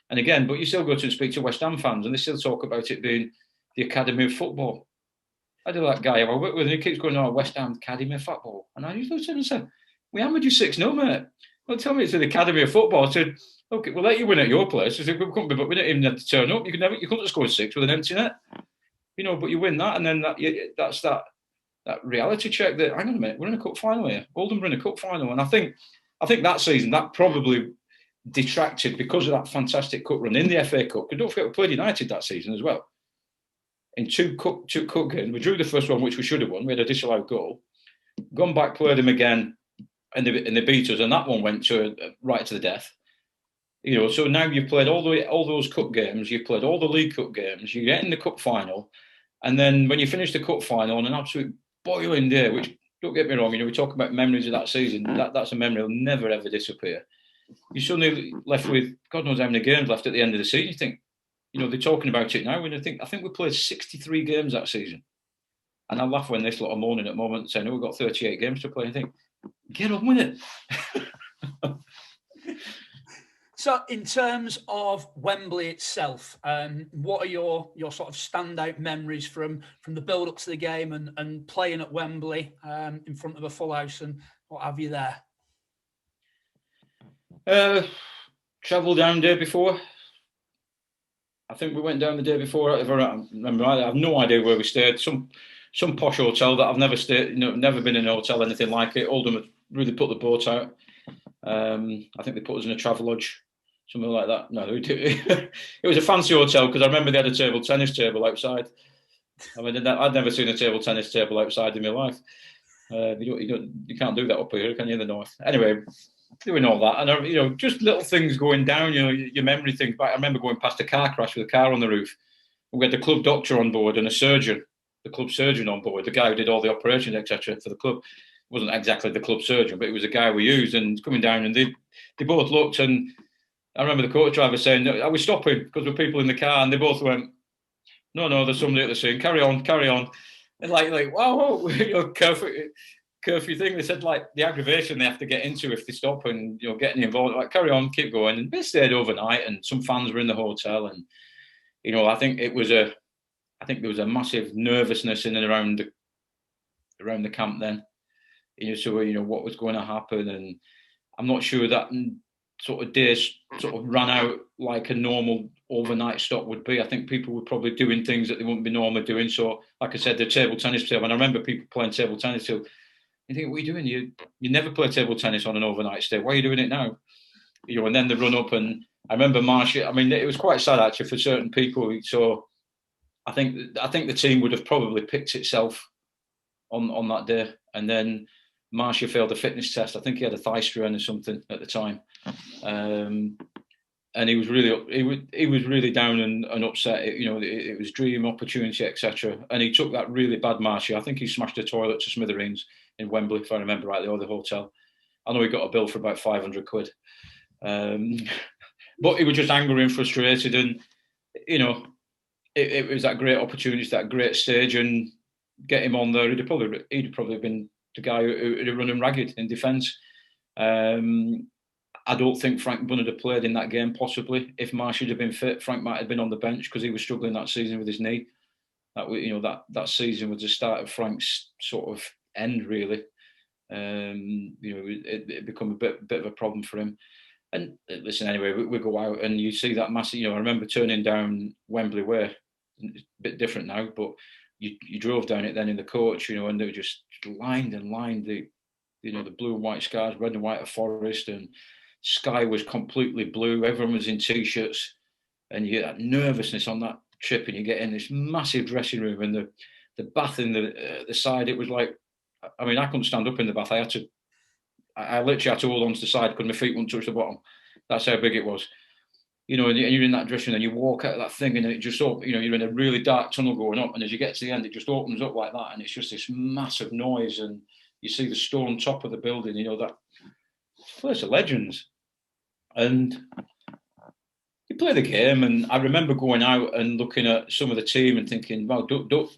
And again, but you still go to and speak to West Ham fans, and they still talk about it being the academy of football. I do that guy I work with, and he keeps going, "Oh, West Ham Academy of Football," and I used to look at him and say, "We hammered you 6-0, mate. Well, tell me it's the Academy of Football." I said, "Okay, we'll let you win at your place." I said, "We couldn't be, but we didn't even have to turn up. You couldn't have scored 6 with an empty net, but you win that, and then that's that reality check that, hang on a minute, we're in a cup final here. Oldham were in a cup final, and I think that season that probably detracted because of that fantastic cup run in the FA Cup. Because don't forget, we played United that season as well. In two cup games, we drew the first one, which we should have won. We had a disallowed goal. Gone back, played them again, and they beat us, and that one went right to the death. So now you've played all those cup games, you've played all the League Cup games, you get in the cup final, and then when you finish the cup final on an absolute boiling day, which, don't get me wrong, we talk about memories of that season, that's a memory that'll never ever disappear. You're suddenly left with God knows how many games left at the end of the season. You think, they're talking about it now, and I think we played 63 games that season. And I laugh when this lot are moaning at the moment saying, we've got 38 games to play. I think, get on with it. So, in terms of Wembley itself, what are your sort of standout memories from the build up to the game and playing at Wembley in front of a full house and what have you there? Travelled down the day before. I think we went down the day before. If I remember right, I have no idea where we stayed. Some posh hotel that I've never stayed. Never been in a hotel anything like it. Oldham had really put the boat out. I think they put us in a travel lodge. Something like that. No, it was a fancy hotel because I remember they had a table tennis table outside. I mean, I'd never seen a table tennis table outside in my life. You can't do that up here, can you, in the north? Anyway, doing all that, and just little things going down. Your memory things back. I remember going past a car crash with a car on the roof. We had the club doctor on board and a surgeon, the club surgeon on board, the guy who did all the operations, etc. for the club. It wasn't exactly the club surgeon, but it was a guy we used. And coming down, and they both looked and. I remember the coach driver saying, "Are we stopping?" Because there were people in the car, and they both went, "No, there's somebody at the scene. Carry on." And like, wow, curfew thing. They said like the aggravation they have to get into if they stop and getting involved. Like, carry on, keep going. And they stayed overnight, and some fans were in the hotel, and I think there was a massive nervousness in and around the camp then. So what was going to happen, and I'm not sure that. Sort of days sort of ran out like a normal overnight stop would be. I think people were probably doing things that they wouldn't be normally doing. So, like I said, the table tennis table, and I remember people playing table tennis. So you think, what are you doing? You never play table tennis on an overnight stay. Why are you doing it now? And then they run up, and I remember Marsha. I mean, it was quite sad actually for certain people. So I think the team would have probably picked itself on that day, and then. Marsha failed a fitness test. I think he had a thigh strain or something at the time, and he was really down and upset. It was dream opportunity, etc. And he took that really bad, Marsha. I think he smashed a toilet to smithereens in Wembley, if I remember rightly, or the hotel. I know he got a bill for about 500 quid, but he was just angry and frustrated, and it was that great opportunity, that great stage, and get him on there. He'd probably been the guy who'd have run him ragged in defence. I don't think Frank Bunnard had played in that game, possibly. If Marsh had been fit, Frank might have been on the bench because he was struggling that season with his knee. That season was the start of Frank's sort of end, really. It become a bit of a problem for him. And listen, anyway, we go out and you see that massive. I remember turning down Wembley Way. It's a bit different now, but you drove down it then in the coach, and they were just lined the blue and white skies, red and white of forest, and sky was completely blue. Everyone was in t-shirts, and you get that nervousness on that trip, and you get in this massive dressing room, and the bath in the side. It was like, I mean, I couldn't stand up in the bath. I literally had to hold on to the side because my feet wouldn't touch the bottom. That's how big it was. And you're in that dressing room, and you walk out of that thing, and it just you're in a really dark tunnel going up, and as you get to the end, it just opens up like that, and it's just this massive noise, and you see the stone top of the building. That place of legends, and you play the game, and I remember going out and looking at some of the team and thinking, "Well,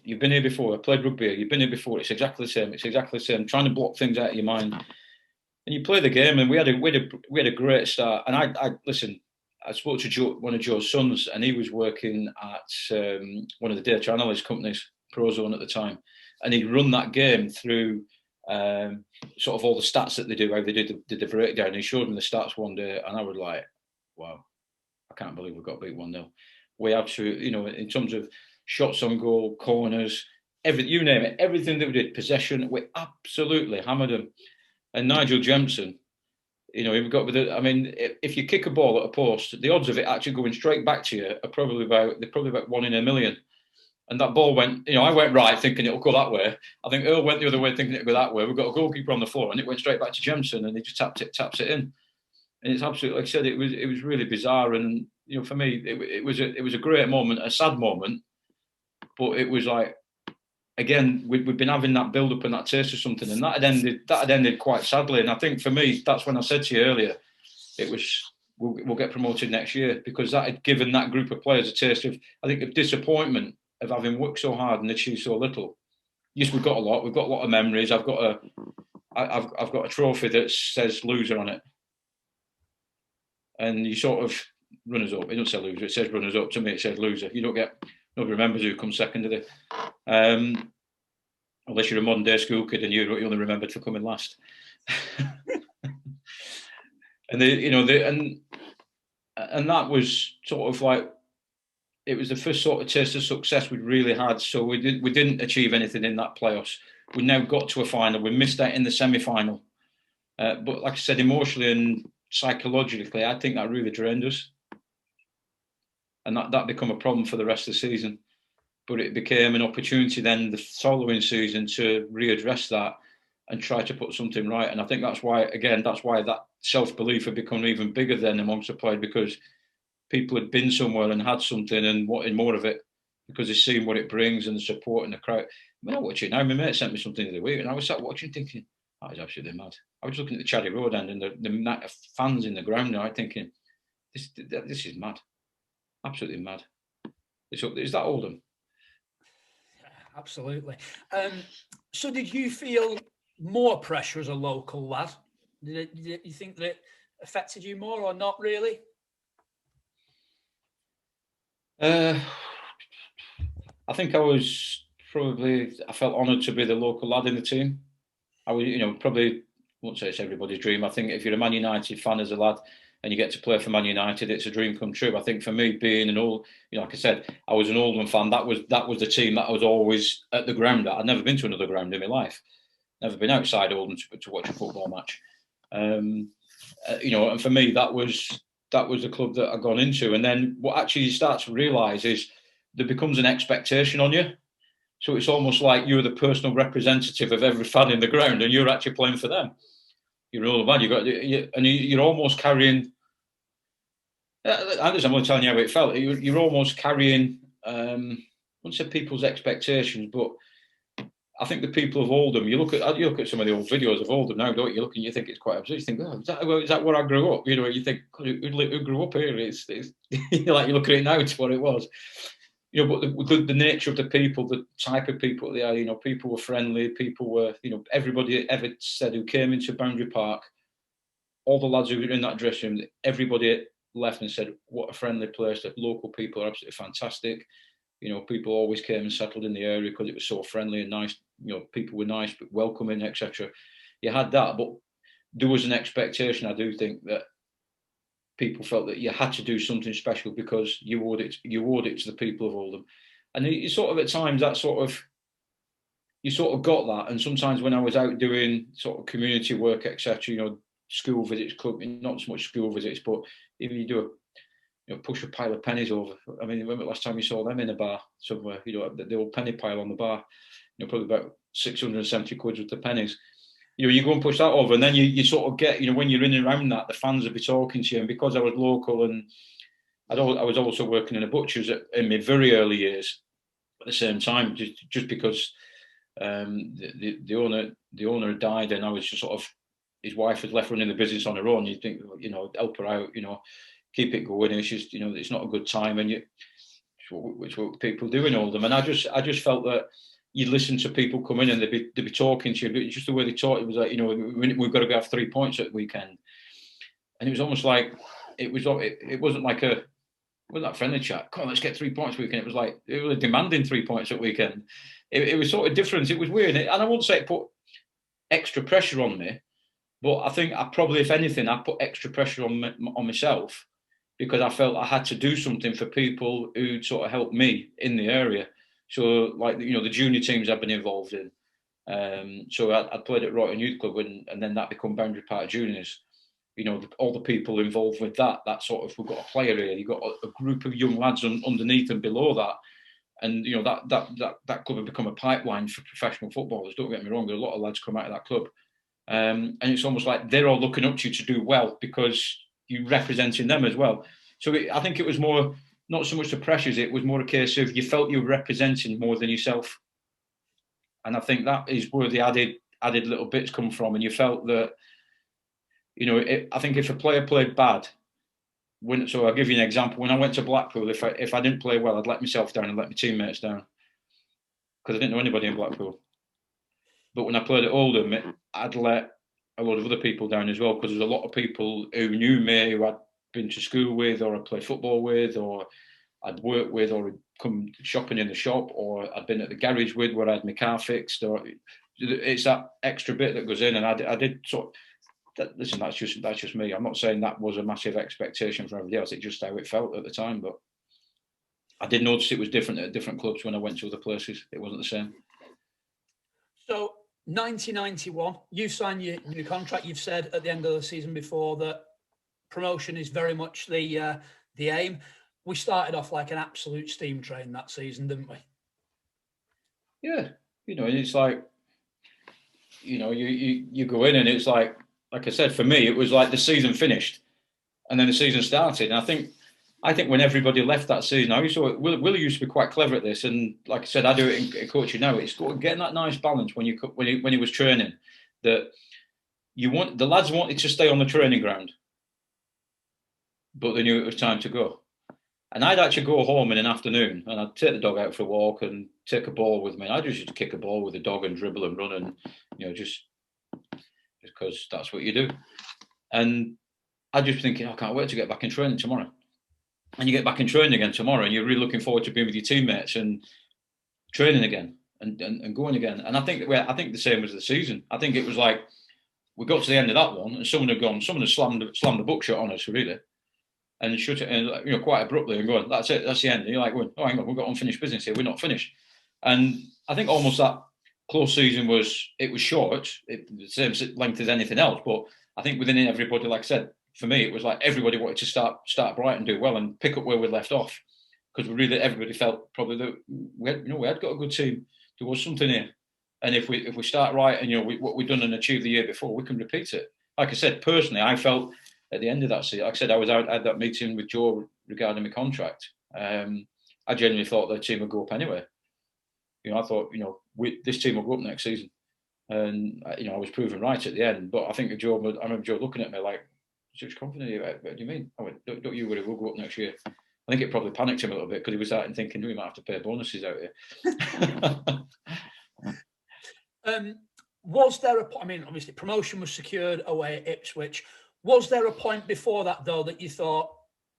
you've been here before. I played rugby. You've been here before. It's exactly the same. It's exactly the same." Trying to block things out of your mind, and you play the game, and we had a great start. And I listen. I spoke to one of Joe's sons, and he was working at one of the data analyst companies, Pro Zone at the time, and he'd run that game through sort of all the stats that they do, how they did the breakdown. And he showed me the stats one day, and I was like, wow, I can't believe we got beat 1-0. We absolutely, in terms of shots on goal, corners, you name it, everything that we did, possession, we absolutely hammered them. And Nigel Jemson, we've got with it. I mean, if you kick a ball at a post, the odds of it actually going straight back to you are probably about 1 in a million. And that ball went, I went right thinking it'll go that way. I think Earl went the other way thinking it'll go that way. We've got a goalkeeper on the floor, and it went straight back to Jemson, and he just taps it in. And it's absolutely, like I said, it was really bizarre. And for me, it was a great moment, a sad moment, but it was like, again, we've been having that build up and that taste of something, and that had ended quite sadly. And I think for me, that's when I said to you earlier, it was we'll get promoted next year, because that had given that group of players a taste of, I think, of disappointment of having worked so hard and achieved so little. Yes, we've got a lot of memories. I've got a trophy that says loser on it, and you sort of runners up. It doesn't say loser; it says runners up. To me, it says loser. You don't get. Nobody remembers who comes second, do they? Unless you're a modern day school kid and you're only remembered for coming last. And and that was sort of like, it was the first sort of taste of success we'd really had. So we didn't achieve anything in that playoffs. We now got to a final. We missed out in the semi-final. But like I said, emotionally and psychologically, I think that really drained us. And that became a problem for the rest of the season. But it became an opportunity then the following season to readdress that and try to put something right. And I think that's why that self-belief had become even bigger then amongst the players, because people had been somewhere and had something and wanted more of it, because they've seen what it brings and the support and the crowd. I mean, I watch it now. My mate sent me something the other week, and I was sat watching thinking, that is absolutely mad. I was looking at the Chaddy Road end and the amount of fans in the ground now, thinking, this is mad. Absolutely mad. Is that Oldham? Absolutely. So did you feel more pressure as a local lad? Did you think that it affected you more, or not really? I think I felt honoured to be the local lad in the team. I was, probably, I won't say it's everybody's dream. I think if you're a Man United fan as a lad and you get to play for Man United, it's a dream come true. I think for me, being like I said, I was an Oldham fan. That was the team that I was always at the ground at. I'd never been to another ground in my life. Never been outside Oldham to watch a football match. And for me, that was the club that I'd gone into. And then what actually you start to realise is there becomes an expectation on you. So it's almost like you're the personal representative of every fan in the ground, and you're actually playing for them. You're all about. You're almost carrying. I'm only telling you how it felt. You're almost carrying. I wouldn't say people's expectations, but I think the people of Oldham. You look at some of the old videos of Oldham now, don't you? Look and you think it's quite absurd. You think, oh, is that where I grew up? You think, who grew up here? It's like you look at it now, it's what it was. But the nature of the people, the type of people they are, people were friendly, people were, everybody ever said who came into Boundary Park, all the lads who were in that dressing room, everybody left and said, what a friendly place, the local people are absolutely fantastic. People always came and settled in the area because it was so friendly and nice. People were nice, but welcoming, etc. You had that, but there was an expectation, I do think, that people felt that you had to do something special because you owed it to the people of Oldham. And you sort of, at times, you sort of got that. And sometimes when I was out doing sort of community work, etc., school visits, club, not so much school visits, but if you do push a pile of pennies over. I mean, remember last time you saw them in a bar somewhere, the old penny pile on the bar, probably about 670 quid worth of pennies. You go and push that over, and then you sort of get, when you're in and around that, the fans will be talking to you. And because I was local, and I was also working in a butcher's in my very early years at the same time, just because the owner had died, and I was just sort of, his wife had left running the business on her own. You think, help her out, keep it going. It's just, it's not a good time, and which what people do in Oldham. And I just felt that you'd listen to people come in and they'd be talking to you, but just the way they talked, it was like, we've got to go have 3 points at the weekend. And it was almost like, it wasn't like it wasn't that friendly chat. Come on, let's get 3 points weekend. It was like, it was demanding 3 points at weekend. it was sort of different. It was weird, and I won't say it put extra pressure on me, but I think I probably, if anything, I put extra pressure on myself, because I felt I had to do something for people who sort of helped me in the area. So, like, the junior teams I've been involved in. So I played at Royton Youth Club, and then that became Boundary Park Juniors. All the people involved with that sort of, we've got a player here, you've got a group of young lads underneath and below that. And, that club had become a pipeline for professional footballers. Don't get me wrong, there are a lot of lads come out of that club. And it's almost like they're all looking up to you to do well because you're representing them as well. So I think it was more, not so much the pressures, it was more a case of you felt you were representing more than yourself. And I think that is where the added little bits come from. And you felt that, I think if a player played bad, so I'll give you an example. When I went to Blackpool, if I didn't play well, I'd let myself down and let my teammates down, because I didn't know anybody in Blackpool. But when I played at Oldham, I'd let a lot of other people down as well, because there's a lot of people who knew me, who I'd been to school with, or I'd played football with, or I'd worked with, or I'd come shopping in the shop, or I'd been at the garage with, where I had my car fixed. Or it's that extra bit that goes in, and I did sort of. Listen, that's just me. I'm not saying that was a massive expectation for everybody else. It's just how it felt at the time. But I did notice it was different at different clubs when I went to other places. It wasn't the same. So 1991, you signed your new contract. You've said at the end of the season before that promotion is very much the aim. We started off like an absolute steam train that season, didn't we? Yeah, it's like, you go in and it's like I said, for me, it was like the season finished and then the season started. And I think when everybody left that season, I used to, Willie used to be quite clever at this. And like I said, I do it in coaching now. It's getting that nice balance when he was training, that the lads wanted to stay on the training ground, but they knew it was time to go. And I'd actually go home in an afternoon and I'd take the dog out for a walk and take a ball with me. I'd just kick a ball with the dog and dribble and run, and, just because that's what you do. And I'd just thinking, I can't wait to get back in training tomorrow. And you get back in training again tomorrow, and you're really looking forward to being with your teammates and training again and going again. And I think the same was the season. I think it was like we got to the end of that one, and someone had slammed the book shut on us, really, and shut it, and quite abruptly, and going, that's it, that's the end. And you're like, oh, hang on, we've got unfinished business here. We're not finished. And I think almost that close season was short, the same length as anything else. But I think within everybody, like I said, for me, it was like everybody wanted to start bright and do well and pick up where we left off, because everybody felt probably that we had got a good team. There was something here, and if we start right and what we've done and achieved the year before, we can repeat it. Like I said, personally, I felt at the end of that season, like I said, I had that meeting with Joe regarding my contract. I genuinely thought the team would go up anyway. I thought, this team will go up next season, and I was proven right at the end. But I think I remember Joe looking at me like, "Such confident? What do you mean?" I went, "Don't you worry, we'll go up next year." I think it probably panicked him a little bit, because he was starting thinking, we might have to pay bonuses out here. Was there obviously promotion was secured away at Ipswich. Was there a point before that, though, that you thought,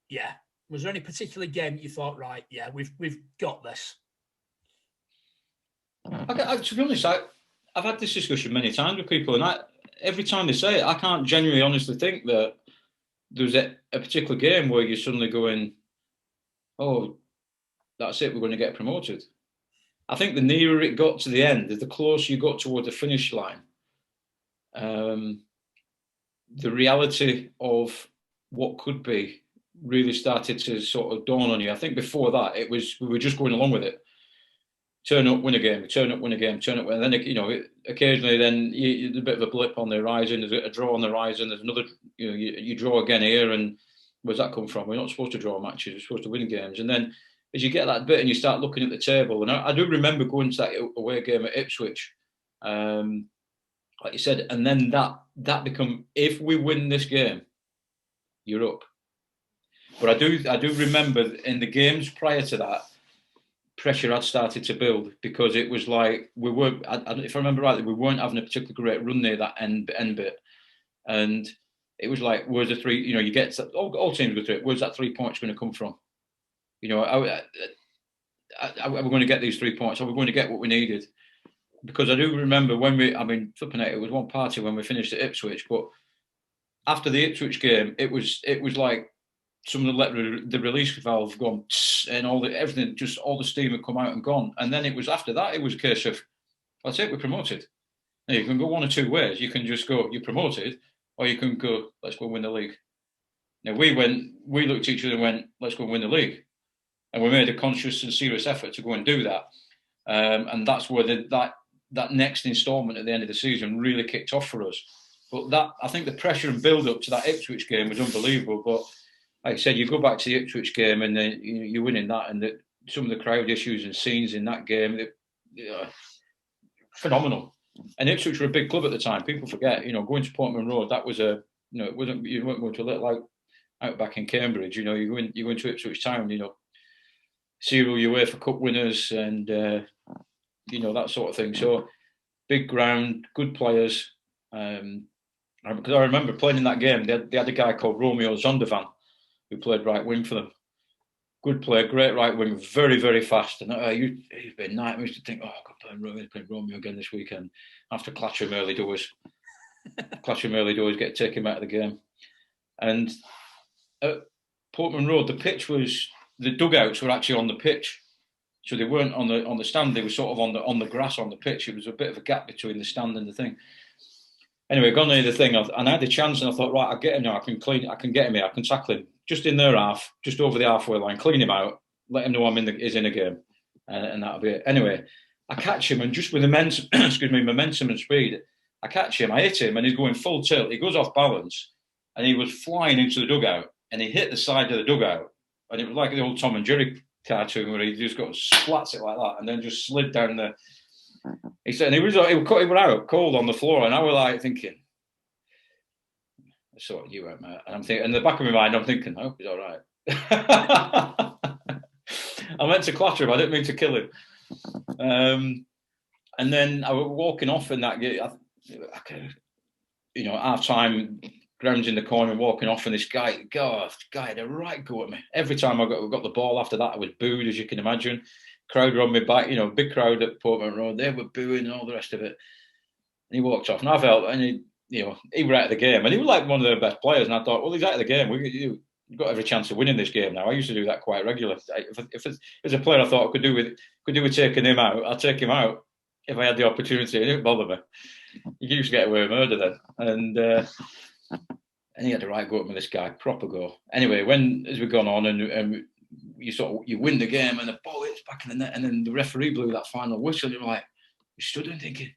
yeah, was there any particular game that you thought, right, yeah, we've got this? To be honest, I've had this discussion many times with people, and every time they say it, I can't genuinely honestly think that there's a particular game where you're suddenly going, oh, that's it, we're going to get promoted. I think the nearer it got to the end, the closer you got toward the finish line, the reality of what could be really started to sort of dawn on you. I think before that, we were just going along with it. Turn up, win a game, turn up, win a game, turn up, and then, occasionally then there's a bit of a blip on the horizon, there's a draw on the horizon, there's another, you draw again here, and where's that come from? We're not supposed to draw matches, we're supposed to win games. And then as you get that bit and you start looking at the table, and I do remember going to that away game at Ipswich, like you said, and then that become, if we win this game, you're up. But I do remember in the games prior to that, pressure had started to build, because it was like if I remember rightly, we weren't having a particularly great run near that end bit, and it was like, where's the three? You get to, all teams go through it. Where's that 3 points going to come from? are we going to get these 3 points? Are we going to get what we needed? Because I do remember when flipping it was one party when we finished at Ipswich, but after the Ipswich game, it was like someone let the release valve gone, and everything, just all the steam had come out and gone. And then it was after that, it was a case of, that's it, we're promoted. Now, you can go one or two ways. You can just go, you're promoted, or you can go, let's go win the league. Now, we looked at each other and went, let's go win the league. And we made a conscious and serious effort to go and do that. And that's where that next instalment at the end of the season really kicked off for us. But I think the pressure and build-up to that Ipswich game was unbelievable. But like I said, you go back to the Ipswich game and then you're winning that, and some of the crowd issues and scenes in that game, phenomenal. And Ipswich were a big club at the time. People forget, going to Portman Road, that was it wasn't, you weren't going to a little like out back in Cambridge. You go into Ipswich Town, serial UEFA Cup winners and that sort of thing. So big ground, good players. Because I remember playing in that game, they had a guy called Romeo Zondervan who played right wing for them. Good player, great right wing, very, very fast. And he's been nightmare to think, God, playing Romeo again this weekend. After Clatcham early doors. Get taken out of the game. And at Portman Road, the dugouts were actually on the pitch. So they weren't on the stand, they were sort of on the grass on the pitch. It was a bit of a gap between the stand and the thing. Anyway, gone near the thing, and I had a chance, and I thought, right, I'll get him now. I can get him here. I can tackle him just in their half, just over the halfway line, clean him out, let him know he's in a game, and that'll be it. Anyway, I catch him, and just with immense, momentum and speed, I catch him, I hit him, and he's going full tilt. He goes off balance, and he was flying into the dugout, and he hit the side of the dugout, and it was like the old Tom and Jerry cartoon where he just got splats it like that, and then just slid down the. He said, and he was out cold on the floor, and I was like thinking, I sort you out, mate. And I'm thinking, in the back of my mind, I'm thinking, I hope he's all right. I meant to clatter him. I didn't mean to kill him. And then I was walking off in that game. Half time, grounds in the corner, walking off, and this guy had a right go at me. Every time I got the ball after that, I was booed, as you can imagine. Crowd were on my back, big crowd at Portman Road. They were booing and all the rest of it. And he walked off, and I felt, and he was out of the game, and he was like one of their best players. And I thought, well, he's out of the game. You've got every chance of winning this game now. I used to do that quite regularly. If there's a player I thought I could do with taking him out, I'd take him out if I had the opportunity. It didn't bother me. You used to get away with murder then, and he had a right go at me. This guy, proper go. Anyway, as we've gone on and you win the game and the ball hits back in the net, and then the referee blew that final whistle. You're like, you stood there thinking,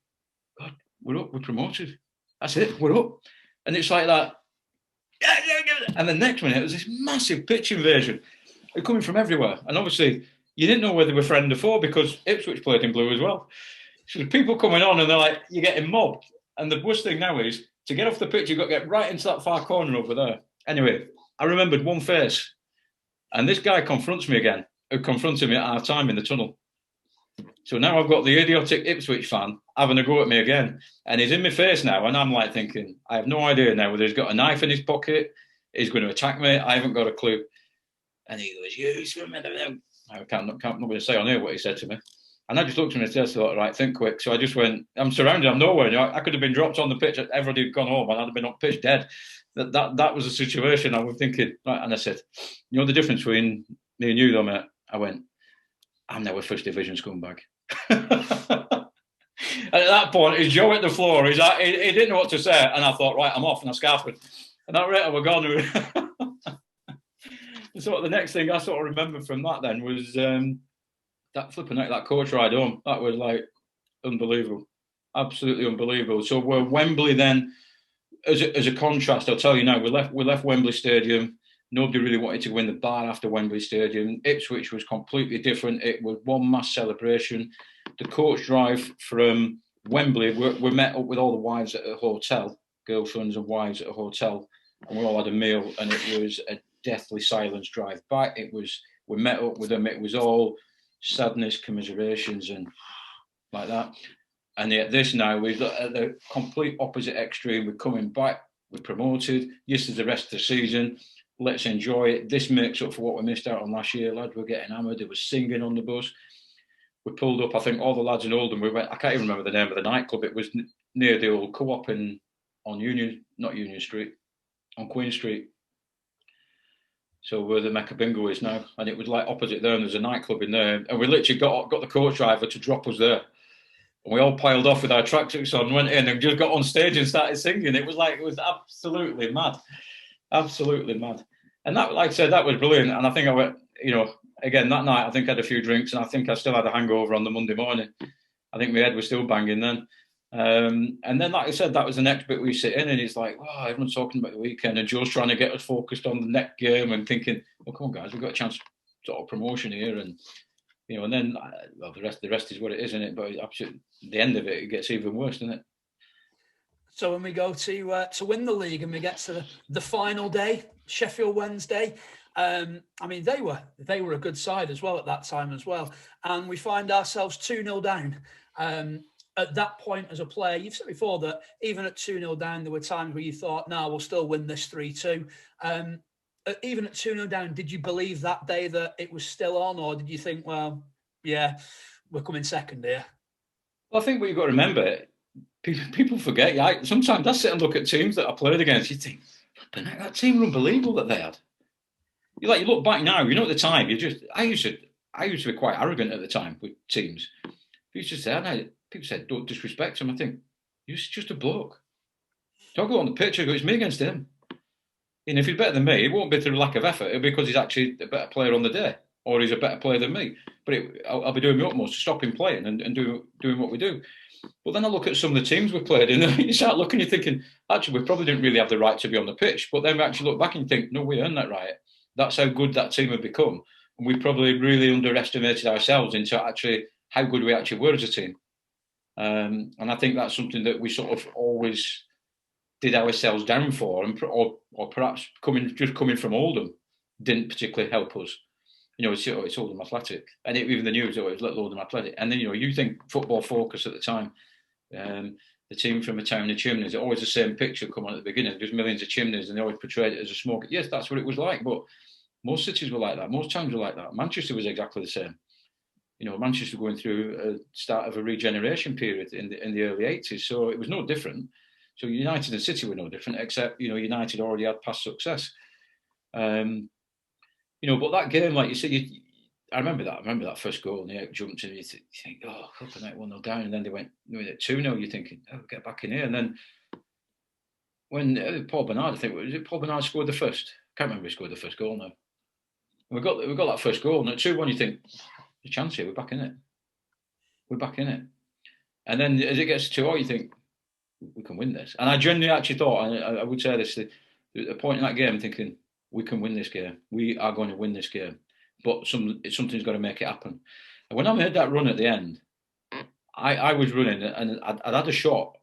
God, we're up, we're promoted. That's it, we're up. And it's like that. And the next minute, it was this massive pitch invasion. They're coming from everywhere. And obviously, you didn't know whether they were friend or foe because Ipswich played in blue as well. So the people coming on and they're like, you're getting mobbed. And the worst thing now is, to get off the pitch, you've got to get right into that far corner over there. Anyway, I remembered one face. And this guy confronts me again, who confronted me at our time in the tunnel. So now I've got the idiotic Ipswich fan having a go at me again. And he's in my face now. And I'm like thinking, I have no idea now whether he's got a knife in his pocket, he's going to attack me. I haven't got a clue. And he goes, I can't not going to say on here what he said to me. And I just looked at him and said, right, think quick. So I just went, I'm surrounded, I'm nowhere. I could have been dropped on the pitch. Everybody had gone home and I'd have been on pitch dead. That was the situation. I was thinking, right, and I said, the difference between me and you though, mate? I went, I'm now a first division scumbag. And at that point, his jaw hit the floor. He didn't know what to say. And I thought, right, I'm off. And I scarfed it. And that rate, I was gone. So the next thing I sort of remember from that then was that flipping out, that coach ride home. That was like unbelievable. Absolutely unbelievable. So we're Wembley then. As a contrast, I'll tell you now, we left Wembley Stadium. Nobody really wanted to win the bar after Wembley Stadium. Ipswich was completely different. It was one mass celebration. The coach drive from Wembley, we met up with all the wives at a hotel, girlfriends and wives at a hotel, and we all had a meal, and it was a deathly silence drive back. We met up with them. It was all sadness, commiserations, and like that. And yet this now, we've got at the complete opposite extreme. We're coming back, we're promoted. Yes, there's the rest of the season. let's enjoy it. This makes up for what we missed out on last year. Lads were getting hammered. They were singing on the bus. We pulled up, I think all the lads in Oldham, we went, I can't even remember the name of the nightclub. It was near the old co-op on Union Street, on Queen Street. So where the Mecca Bingo is now. And it was like opposite there, and there's a nightclub in there. And we literally got the coach driver to drop us there. And we all piled off with our tracksuits on, went in and just got on stage and started singing. It was absolutely mad. Absolutely mad. And that, like I said, that was brilliant. And I think I went, again, that night, I think I had a few drinks, and I think I still had a hangover on the Monday morning. I think my head was still banging then. And then, like I said, that was the next bit we sit in, and it's like, oh, everyone's talking about the weekend, and Joe's trying to get us focused on the next game and thinking, well, come on, guys, we've got a chance sort of promotion here. And, and then, well, the rest is what it is, isn't it? But absolutely, the end of it, it gets even worse, doesn't it? So when we go to win the league and we get to the final day, Sheffield Wednesday, I mean, they were a good side as well at that time as well. And we find ourselves 2-0 down. At that point as a player, you've said before that even at 2-0 down, there were times where you thought, no, we'll still win this 3-2. Even at 2-0 down, did you believe that day that it was still on, or did you think, well, yeah, we're coming second here? Well, I think what you've got to remember, people forget. Yeah, sometimes I sit and look at teams that I played against, you think, that team were unbelievable that they had. You look back now, at the time, I used to be quite arrogant at the time with teams. You used to say, people said, don't disrespect him. I think, you're just a bloke. Don't go on the pitch and go, it's me against him. And if he's better than me, it won't be through lack of effort. It'll be because he's actually a better player on the day, or he's a better player than me. But I'll be doing my utmost to stop him playing and doing what we do. But then I look at some of the teams we played, and you start looking, you're thinking, actually, we probably didn't really have the right to be on the pitch. But then we actually look back and think, no, we earned that right. That's how good that team had become. And we probably really underestimated ourselves into actually how good we actually were as a team. And I think that's something that we sort of always did ourselves down for, or perhaps coming from Oldham didn't particularly help us. It's Oldham Athletic, and even the news, it was Little Oldham Athletic. And then you think Football Focus at the time, the team from a town of chimneys, always the same picture come on at the beginning. There's millions of chimneys, and they always portrayed it as a smoke. Yes, that's what it was like, but most cities were like that. Most towns were like that. Manchester was exactly the same. Manchester going through a start of a regeneration period in the early 80s, so it was no different. So United and City were no different, except United already had past success. But that game, like you said, I remember that first goal, and they jumped in. You think, oh, flipping out 1-0 down, and then they went at 2-0. You're thinking, oh, get back in here. And then when Paul Bernard, I think, was it Paul Bernard scored the first? I can't remember who scored the first goal now. We got that first goal, and at 2-1, you think, there's a chance here. We're back in it. We're back in it. And then as it gets to 2-0, you think, we can win this. And I genuinely actually thought, and I would say this, at a point in that game, thinking, we can win this game. We are going to win this game. But something's got to make it happen. And when I made that run at the end, I was running, and I'd had a shot.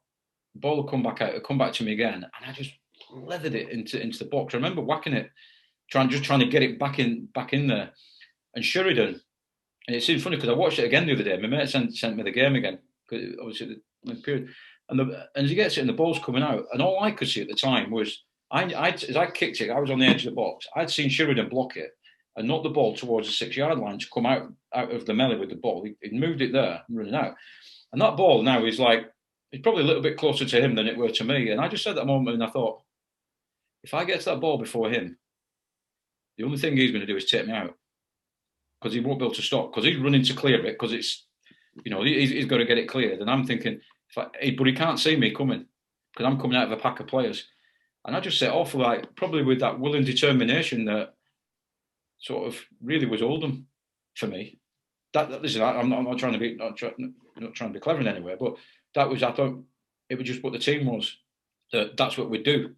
The ball would come back out, it'd come back to me again, and I just leathered it into the box. I remember whacking it, trying to get it back in there. And Sheridan, and it seemed funny because I watched it again the other day. My mate sent me the game again, because obviously the period. And as he gets it, and the ball's coming out, and all I could see at the time was, as I kicked it, I was on the edge of the box. I'd seen Sheridan block it and knock the ball towards the 6-yard line to come out of the melee with the ball. He moved it there, running out. And that ball now is like, it's probably a little bit closer to him than it were to me. And I just said that moment, and I thought, if I get to that ball before him, the only thing he's going to do is take me out, because he won't be able to stop, because he's running to clear it, because it's, he's got to get it cleared. And I'm thinking, but he can't see me coming, because I'm coming out of a pack of players. And I just set off, probably with that will and determination that sort of really was Oldham for me. Listen, I'm not trying to be not trying to be clever in any way, but that was, I thought it was just what the team was. That's what we'd do.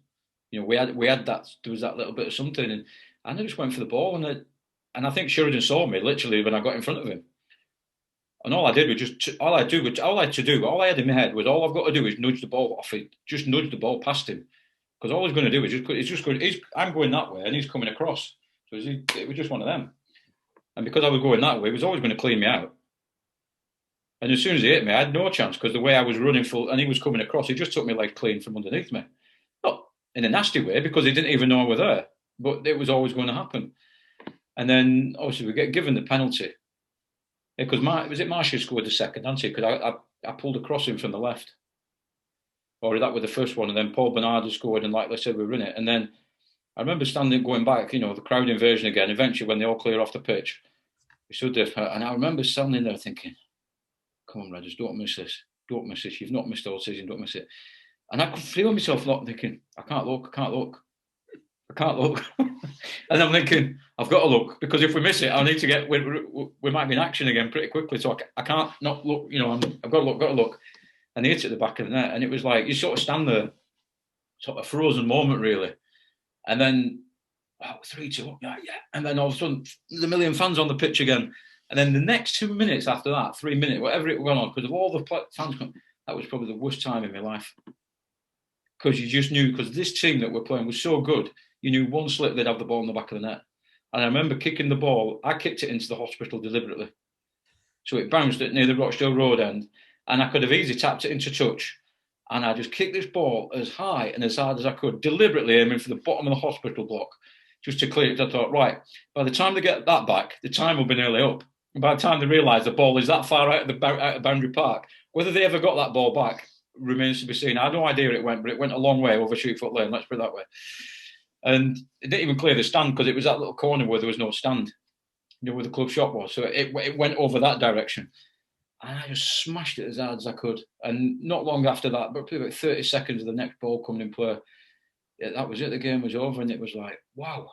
We had that. There was that little bit of something, and I just went for the ball, and I think Sheridan saw me literally when I got in front of him. And all I did was all I had in my head was, all I've got to do is nudge the ball off it, just nudge the ball past him, because all he's going to do is I'm going that way and he's coming across. So it was just one of them. And because I was going that way, he was always going to clean me out. And as soon as he hit me, I had no chance, because the way I was running full and he was coming across, he just took me like clean from underneath me. Not in a nasty way, because he didn't even know I was there. but it was always going to happen. And then obviously we get given the penalty because was it Marshall scored the second, hadn't he? Because I pulled a crossing from the left, or that was the first one, and then Paul Bernardo scored, and like I said, we were in it. And then I remember going back, the crowd invasion again. Eventually, when they all clear off the pitch, we stood there, and I remember standing there thinking, "Come on, Redders, don't miss this. Don't miss this. You've not missed all season. Don't miss it." And I could feel myself not thinking, "I can't look. I can't look. I can't look." And I'm thinking, I've got to look, because if we miss it, I need to get. We might be in action again pretty quickly. So I can't not look. I've got to look. And he hit it at the back of the net, and it was like you sort of stand there, sort of frozen moment, really. And then 3-2, yeah. And then all of a sudden, there's a million fans on the pitch again. And then the next 2 minutes after that, 3 minutes, whatever it went on, because of all the fans, that was probably the worst time in my life. Because you just knew, because this team that we're playing was so good, you knew one slip they'd have the ball in the back of the net. And I remember kicking the ball. I kicked it into the hospital deliberately. So it bounced at near the Rochdale Road end. And I could have easily tapped it into touch. And I just kicked this ball as high and as hard as I could, deliberately aiming for the bottom of the hospital block, just to clear it. I thought, right, by the time they get that back, the time will be nearly up. And by the time they realise the ball is that far out of Boundary Park, whether they ever got that ball back remains to be seen. I had no idea it went, but it went a long way over Shootfoot Lane, let's put it that way. And it didn't even clear the stand, because it was that little corner where there was no stand, where the club shop was. So it went over that direction. And I just smashed it as hard as I could. And not long after that, but probably about 30 seconds of the next ball coming in play, that was it. The game was over, and it was like, wow,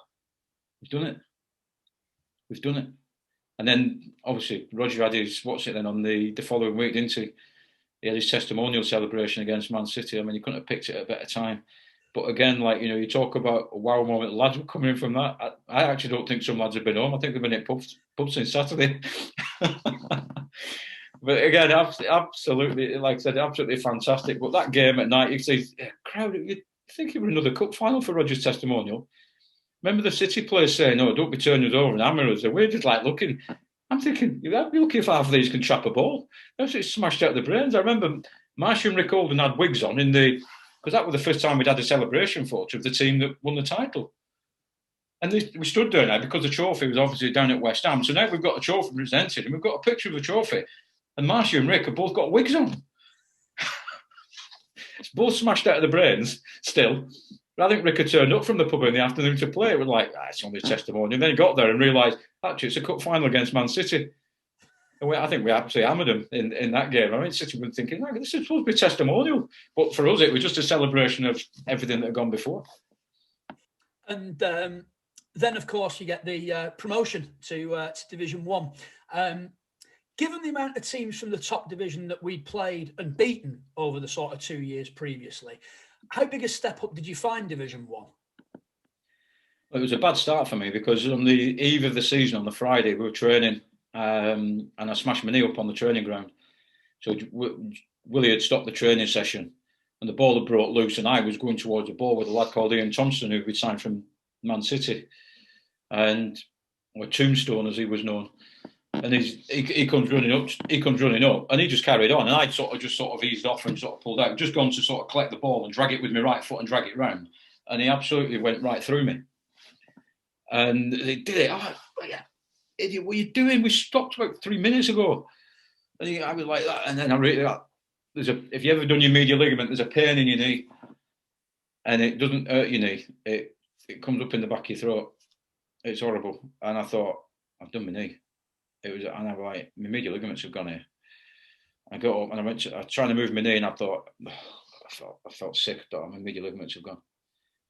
we've done it. We've done it. And then, obviously, Roger had his, on the following week, didn't he? He had his testimonial celebration against Man City. I mean, he couldn't have picked it at a better time. But again, like, you talk about a wow moment, the lads were coming in from that. I actually don't think some lads have been home. I think they've been at pubs since Saturday. But again, absolutely, like I said, absolutely fantastic. But that game at night, you see a crowd, you'd think it was another cup final for Roger's testimonial. Remember the City players saying, "No, don't be turning us over and hammering us." And we're just like looking. I'm thinking, you're lucky if half of these can trap a ball. That's it, smashed out the brains. I remember Marsh and Rick Oldham had wigs on because that was the first time we'd had a celebration photo of the team that won the title. And we stood there now because the trophy was obviously down at West Ham. So now we've got a trophy presented, and we've got a picture of the trophy. And Marcia and Rick have both got wigs on. It's both smashed out of the brains still. But I think Rick had turned up from the pub in the afternoon to play. It was like, it's only a testimony. And then he got there and realised, actually, it's a cup final against Man City. And I think we absolutely hammered them in that game. I mean, City were thinking, this is supposed to be testimonial. But for us, it was just a celebration of everything that had gone before. And then, of course, you get the promotion to Division 1. Given the amount of teams from the top division that we played and beaten over the sort of 2 years previously, how big a step up did you find Division 1? Well, it was a bad start for me, because on the eve of the season, on the Friday, we were training, and I smashed my knee up on the training ground. So Willie had stopped the training session, and the ball had broke loose, and I was going towards the ball with a lad called Ian Thompson, who we'd signed from Man City, or Tombstone as he was known. And he comes running up, and he just carried on. And I'd sort of eased off and sort of pulled out, just gone to sort of collect the ball and drag it with my right foot and drag it round. And he absolutely went right through me. And they did it. I was like, idiot, what are you doing? We stopped about 3 minutes ago. And I was like that. And then I really, if you ever done your medial ligament, there's a pain in your knee. And it doesn't hurt your knee. It comes up in the back of your throat. It's horrible. And I thought, I've done my knee. And I was like, my medial ligaments have gone here. I got up and I was trying to move my knee, and I thought, I felt sick. I thought, my medial ligaments have gone.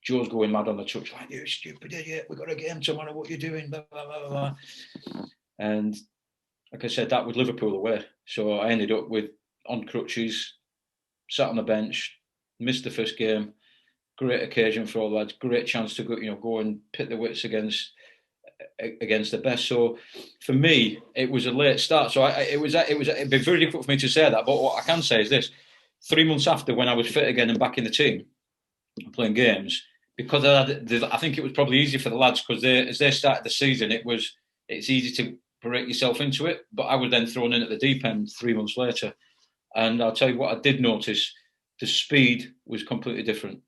Joe's going mad on the touch, like, you stupid idiot, we've got a game tomorrow, what are you doing? Blah, blah, blah, blah. And like I said, that was Liverpool away. So I ended up on crutches, sat on the bench, missed the first game. Great occasion for all the lads, great chance to go and pit the wits against the best. So for me, it was a late start. So it'd be very difficult for me to say that. But what I can say is this: 3 months after, when I was fit again and back in the team, playing games, because I think it was probably easy for the lads, because as they started the season, it's easy to break yourself into it. But I was then thrown in at the deep end 3 months later, and I'll tell you what I did notice: the speed was completely different.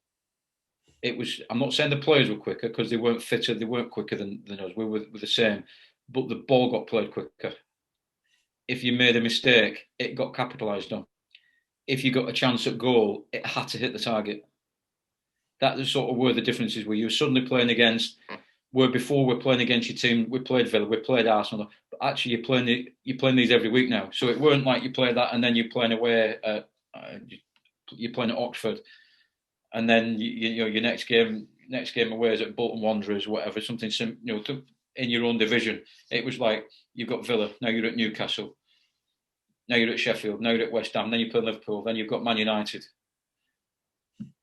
it was. I'm not saying the players were quicker because they weren't fitter, they weren't quicker than us. We were the same, but the ball got played quicker. If you made a mistake, it got capitalised on. If you got a chance at goal, it had to hit the target. That was sort of where the differences were. You were suddenly playing against, where before we're playing against your team, we played Villa, we played Arsenal, but actually you're playing these every week now. So it weren't like you play that and then you're playing away, you're playing at Oxford, and then your next game away is at Bolton Wanderers, whatever, something in your own division. It was like you've got Villa, now you're at Newcastle, now you're at Sheffield, now you're at West Ham, then you play Liverpool, then you've got Man United.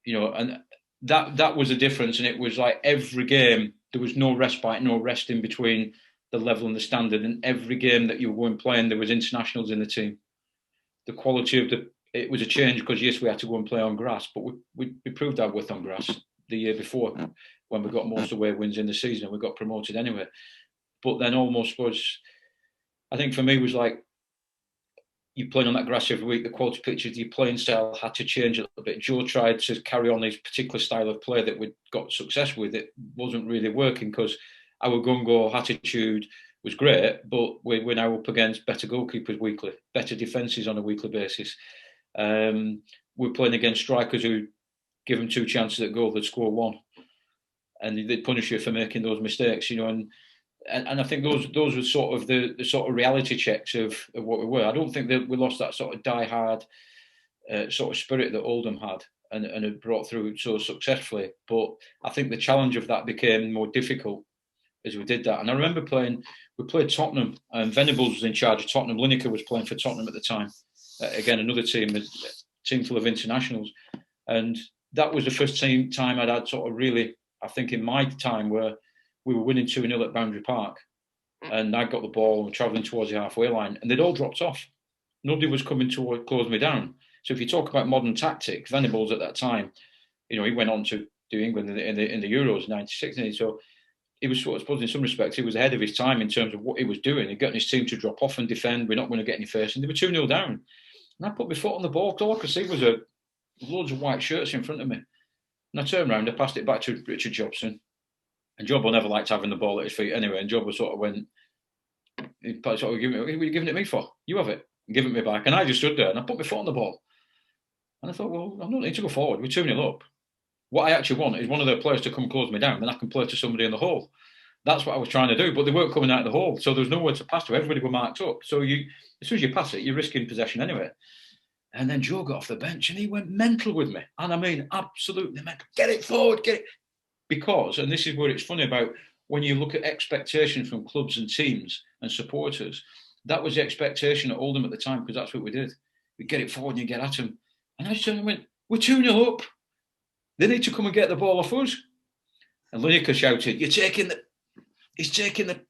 And that was the difference. And it was like every game, there was no respite, no rest in between the level and the standard. And every game that you were going playing, there was internationals in the team. The quality of it was a change because, yes, we had to go and play on grass, but we proved our worth on grass the year before when we got most away wins in the season and we got promoted anyway. But then almost was, I think for me, was like, you playing on that grass every week, the quality pitches, your playing style had to change a little bit. Joe tried to carry on his particular style of play that we'd got success with. It wasn't really working because our gung-ho attitude was great, but we're now up against better goalkeepers weekly, better defences on a weekly basis. We're playing against strikers who give them 2 chances at goal, they'd score 1. And they'd punish you for making those mistakes, and I think those were sort of the sort of reality checks of what we were. I don't think that we lost that sort of die-hard sort of spirit that Oldham had and had brought through so successfully. But I think the challenge of that became more difficult as we did that. And I remember we played Tottenham, and Venables was in charge of Tottenham. Lineker was playing for Tottenham at the time. Again, another team full of internationals. And that was the first time I'd had sort of really, I think in my time, where we were winning 2-0 at Boundary Park, and I got the ball and travelling towards the halfway line, and they'd all dropped off. Nobody was coming to close me down. So if you talk about modern tactics, Venables at that time, he went on to do England in the Euros '96, and so he was sort of, I suppose in some respects, he was ahead of his time in terms of what he was doing. He'd gotten his team to drop off and defend. We're not going to get any first, and they were 2-0 down. And I put my foot on the ball because all I could see was loads of white shirts in front of me. And I turned around, I passed it back to Richard Jobson. And Job never liked having the ball at his feet anyway. And Job was sort of went, he sort of, what are you giving it me for? You have it. And give it me back. And I just stood there and I put my foot on the ball. And I thought, well, I don't need to go forward. We're 2-0 up. What I actually want is one of their players to come close me down, then I can play to somebody in the hole. That's what I was trying to do, but they weren't coming out of the hole. So there was nowhere to pass to. Everybody were marked up. So as soon as you pass it, you're risking possession anyway. And then Joe got off the bench and he went mental with me. And I mean, absolutely mental. Get it forward, get it. Because, and this is where it's funny about when you look at expectation from clubs and teams and supporters, that was the expectation at Oldham at the time, because that's what we did. We get it forward and you get at them. And I just went, we're 2-0 up. They need to come and get the ball off us. And Lineker shouted, he's taking the,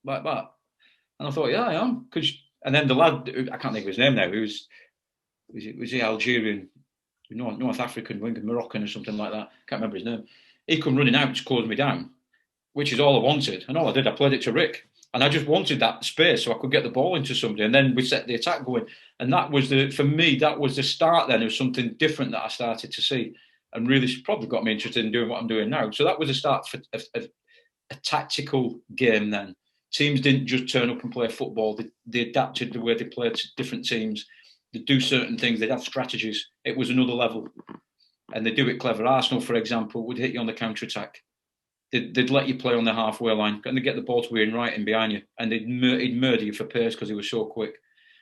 like that. And I thought, yeah, I am. And then the lad, I can't think of his name now, was he Algerian, North African, Moroccan or something like that. Can't remember his name. He come running out to close me down, which is all I wanted. And all I did, I played it to Rick. And I just wanted that space so I could get the ball into somebody. And then we set the attack going. And that was for me, that was the start then of something different that I started to see. And really probably got me interested in doing what I'm doing now. So that was the start for a tactical game then. Teams didn't just turn up and play football. They adapted the way they played to different teams. They'd do certain things. They'd have strategies. It was another level. And they do it clever. Arsenal, for example, would hit you on the counter-attack. They'd let you play on the halfway line and they'd get the ball to Ian Wright in behind you, and he'd murder you for pace because he was so quick.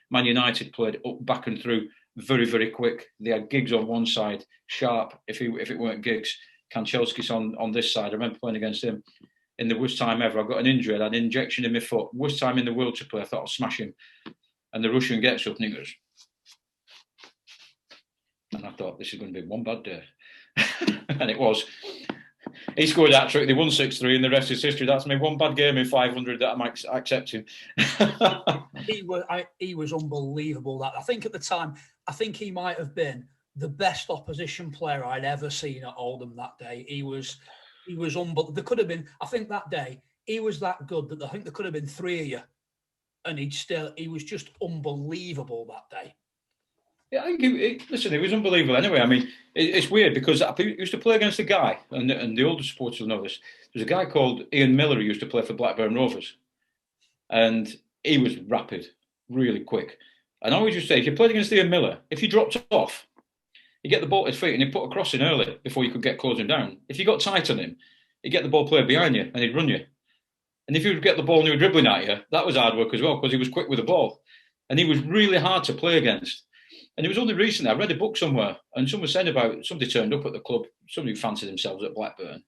Man United played up, back and through very, very quick. They had Giggs on one side, Sharp, if it weren't Giggs, Kanchelskis on this side. I remember playing against him in the worst time ever. I got an injury, I had an injection in my foot. Worst time in the world to play. I thought I'll smash him. And the Russian gets up and he goes, and I thought, this is going to be one bad day. And it was. He scored that trick. They won 6-3 and the rest is history. That's me. One bad game in 500 that I might accept him. He was unbelievable. That I think at the time, I think he might have been the best opposition player I'd ever seen at Oldham that day. He was unbelievable. There could have been, I think that day, he was that good that I think there could have been 3 of you. And he was just unbelievable that day. Yeah, I think listen, it was unbelievable anyway. I mean, it's weird because I used to play against a guy, and the older supporters will know this. There's a guy called Ian Miller who used to play for Blackburn Rovers, and he was rapid, really quick. And I always used to say, if you played against Ian Miller, if you dropped off, you get the ball at his feet and he'd put a cross in early before you could get closing down. If you got tight on him, he'd get the ball played behind you and he'd run you. And if you would get the ball and he was dribbling at you, that was hard work as well because he was quick with the ball. And he was really hard to play against. And it was only recently, I read a book somewhere and someone said about somebody turned up at the club, somebody who fancied themselves at Blackburn.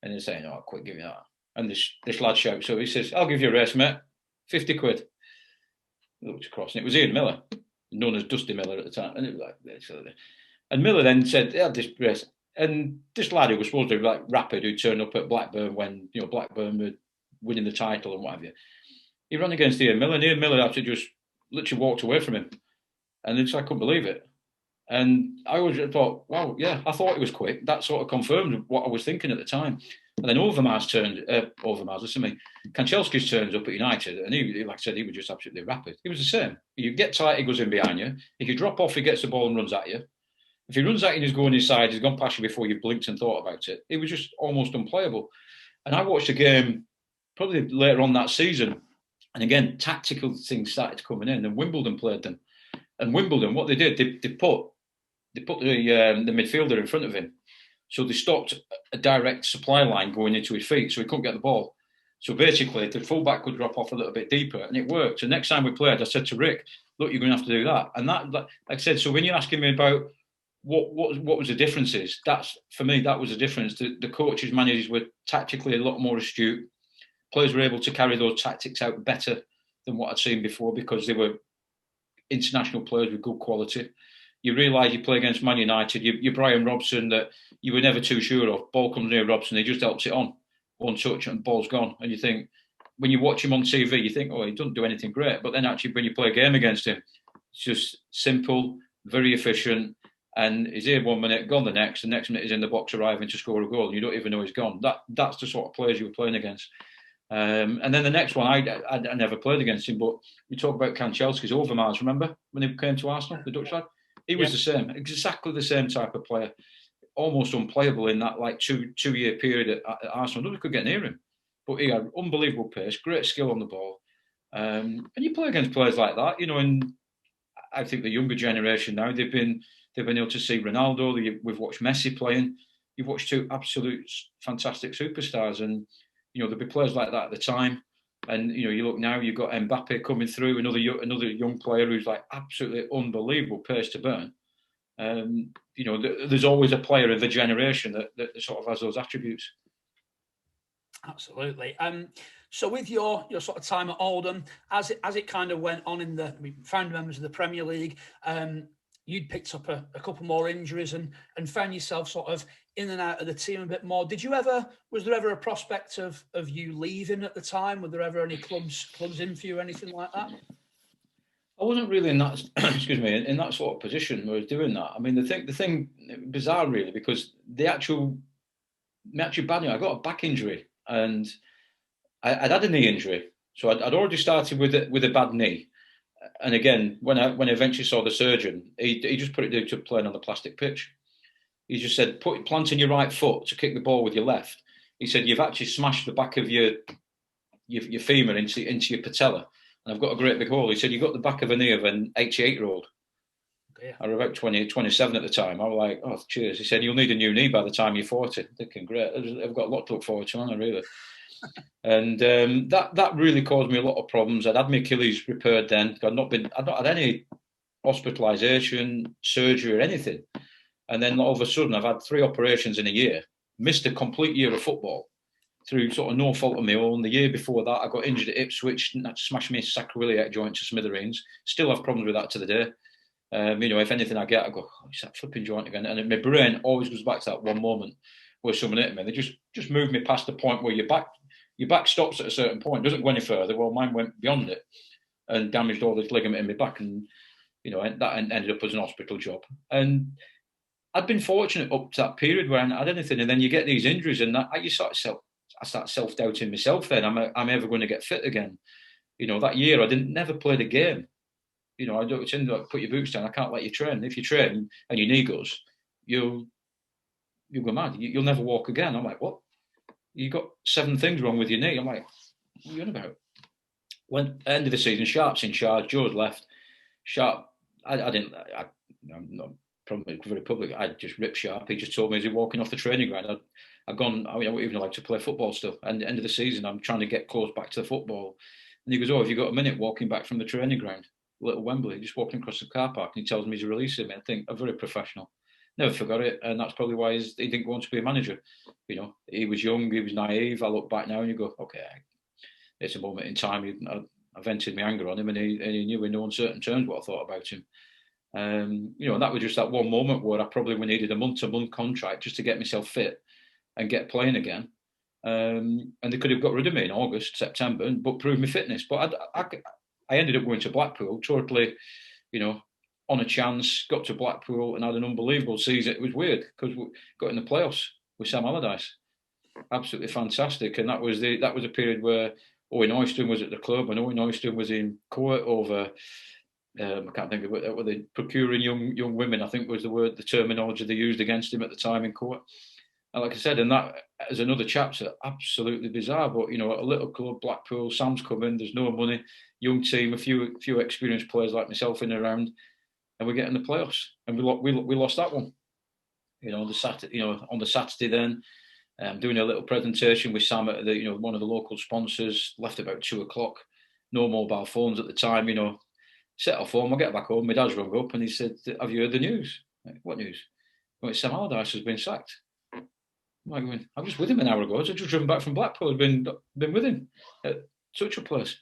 And they're saying, oh, quick, give me that. And this lad shouts, so he says, I'll give you a race, mate. 50 quid. I looked across and it was Ian Miller, known as Dusty Miller at the time. And it was like, and Miller then said, yeah, this race. And this lad who was supposed to be like rapid, who turned up at Blackburn when, Blackburn were winning the title and what have you. He ran against Ian Miller and Ian Miller actually just literally walked away from him. And I couldn't believe it. And I always thought, wow, yeah, I thought it was quick. That sort of confirmed what I was thinking at the time. And then Kanchelskis turns up at United, and he, like I said, he was just absolutely rapid. He was the same. You get tight, he goes in behind you. If you drop off, he gets the ball and runs at you. If he runs at you and he's going inside, he's gone past you before you've blinked and thought about it. It was just almost unplayable. And I watched a game probably later on that season, and again, tactical things started coming in, and Wimbledon played them. And Wimbledon, what they did, they put the midfielder in front of him. So they stopped a direct supply line going into his feet, so he couldn't get the ball. So basically, the fullback could drop off a little bit deeper, and it worked. So next time we played, I said to Rick, look, you're going to have to do that. And that, like I said, so when you're asking me about what was the differences, that's, for me, that was the difference. The coaches, managers were tactically a lot more astute. Players were able to carry those tactics out better than what I'd seen before because they were international players with good quality. You realise you play against Man United, you're Brian Robson that you were never too sure of. Ball comes near Robson, he just helps it on. One touch and ball's gone. And you think, when you watch him on TV, you think, oh, he doesn't do anything great. But then actually when you play a game against him, it's just simple, very efficient. And he's here 1 minute, gone the next minute he's in the box arriving to score a goal. And you don't even know he's gone. That's the sort of players you were playing against. And then the next one, I never played against him, but you talk about Kanchelskis, Overmars, remember when he came to Arsenal, the Dutch lad? He was the same, exactly the same type of player, almost unplayable in that like two-year period at Arsenal. Nobody could get near him, but he had unbelievable pace, great skill on the ball. And you play against players like that, and I think the younger generation now, they've been able to see Ronaldo, we've watched Messi playing, you've watched two absolute fantastic superstars, and there'll be players like that at the time. And you look now, you've got Mbappe coming through, another young player who's like absolutely unbelievable pace to burn. There's always a player of the generation that sort of has those attributes. Absolutely. So with your sort of time at Oldham, as it kind of went on found members of the Premier League, you'd picked up a couple more injuries and found yourself sort of in and out of the team a bit more. Was there ever a prospect of you leaving at the time? Were there ever any clubs in for you, anything like that? I wasn't really in that, in that sort of position where I was doing that. I mean, the thing bizarre really, because the actual bad news, I got a back injury and I'd had a knee injury. So I'd already started with a bad knee. And again, when I eventually saw the surgeon, he just put it down to playing on the plastic pitch. He just said, planting your right foot to kick the ball with your left. He said, you've actually smashed the back of your femur into your patella. And I've got a great big hole. He said, you've got the back of a knee of an 88-year-old. Okay. I was about 27 at the time. I was like, oh, cheers. He said, you'll need a new knee by the time you're 40. Thinking, great. I've got a lot to look forward to, haven't I, really? And that really caused me a lot of problems. I'd had my Achilles repaired then. I'd not had any hospitalisation, surgery or anything. And then all of a sudden, I've had 3 operations in a year, missed a complete year of football through sort of no fault of my own. The year before that, I got injured at Ipswich and that smashed me sacroiliac joint to smithereens. Still have problems with that to the day. If anything I get, I go, oh, it's that flipping joint again. And my brain always goes back to that one moment where someone hit me. They just moved me past the point where your back stops at a certain point, doesn't go any further. Well, mine went beyond it and damaged all this ligament in my back. And, that ended up as an hospital job. And I'd been fortunate up to that period where I hadn't had anything. And then you get these injuries and I start self-doubting myself then. Am I ever going to get fit again? That year I never played a game. You know, I don't tend to put your boots down. I can't let you train. If you train and your knee goes, you'll go mad. You'll never walk again. I'm like, what? You got 7 things wrong with your knee. I'm like, what are you on about? When at the end of the season, Sharp's in charge. Joe's left. Sharp, I'm not probably very public. I just ripped Sharp. He just told me as he walking off the training ground. I wouldn't even like to play football still. And at the end of the season, I'm trying to get close back to the football. And he goes, have you got a minute walking back from the training ground? Little Wembley, just walking across the car park. And he tells me he's releasing me. I think I'm very professional. Never forgot it. And that's probably why he didn't want to be a manager. You know, he was young, he was naive. I look back now and you go, okay, it's a moment in time. I vented my anger on him and he knew in no uncertain terms what I thought about him. You know, and that was just that one moment where I probably needed a month-to-month contract just to get myself fit and get playing again. And they could have got rid of me in August, September, but proved my fitness. But I ended up going to Blackpool, totally, you know, on a chance, got to Blackpool and had an unbelievable season. It was weird because we got in the playoffs with Sam Allardyce. Absolutely fantastic. And that was a period where Owen Oyston was at the club and Owen Oyston was in court over, I can't think of it, were they procuring young women, I think was the terminology they used against him at the time in court. And like I said, and that as another chapter, absolutely bizarre. But, you know, a little club, Blackpool, Sam's coming, there's no money, young team, a few experienced players like myself in and around, and we get in the playoffs. And we lost that one. You know, on the Saturday then, doing a little presentation with Sam at one of the local sponsors, left about 2:00. No mobile phones at the time, you know. Set off home, I get back home, my dad's rung up and he said, have you heard the news? Like, what news? Well, Sam Allardyce has been sacked. I'm like, I was with him an hour ago. I just driven back from Blackpool. I'd been with him at such a place.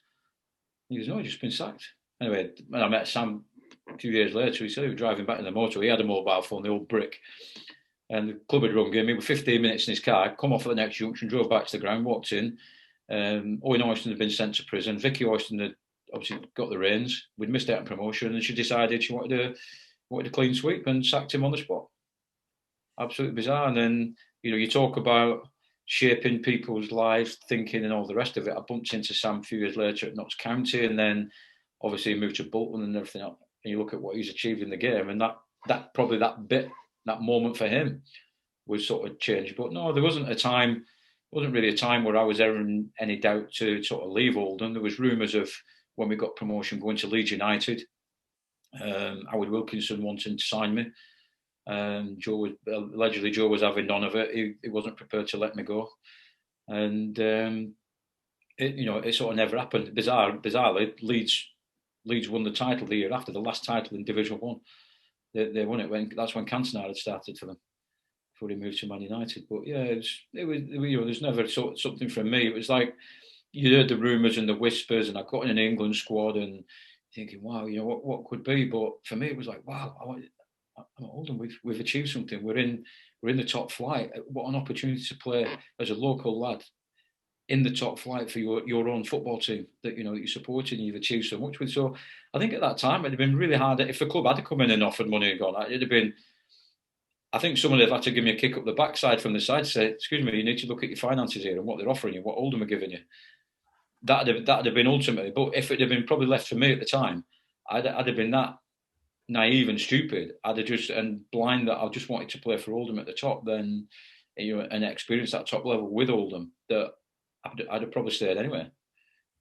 He goes, no, he's just been sacked. Anyway, when I met Sam a few years later, he said he was driving back in the motor. He had a mobile phone, the old brick. And the club had rung him. He was 15 minutes in his car, come off at the next junction, drove back to the ground, walked in. Owen Oyston had been sent to prison. Vicky Oyston had obviously got the reins. We'd missed out on promotion and she decided she wanted a clean sweep and sacked him on the spot. Absolutely bizarre. And then, you know, you talk about shaping people's lives, thinking and all the rest of it. I bumped into Sam a few years later at Notts County and then obviously he moved to Bolton and everything else. And you look at what he's achieved in the game and that probably that moment for him was sort of changed. But no, there wasn't really a time where I was ever in any doubt to sort of leave Oldham. There was rumours of when we got promotion going to Leeds United. Howard Wilkinson wanting to sign me. Joe was having none of it. He wasn't prepared to let me go. And it sort of never happened. Bizarrely, Leeds won the title the year after, the last title in Division 1. They won it that's when Cantona had started for them before he moved to Man United. But yeah, it was there's never something from me. It was like you heard the rumours and the whispers, and I got in an England squad and thinking, wow, what could be. But for me, it was like, wow, I'm at Oldham. We've achieved something. We're in the top flight. What an opportunity to play as a local lad in the top flight for your own football team that you're supporting. You've achieved so much with. So I think at that time it'd have been really hard. If the club had come in and offered money and gone, it'd have been. I think someone would have had to give me a kick up the backside from the side, say, "Excuse me, you need to look at your finances here and what they're offering you, what Oldham are giving you." That'd have been ultimately. But if it had been probably left for me at the time, I'd have been that naive and stupid. I'd have just and blind that I just wanted to play for Oldham at the top, then and experience that top level with Oldham. That I'd have probably stayed anyway.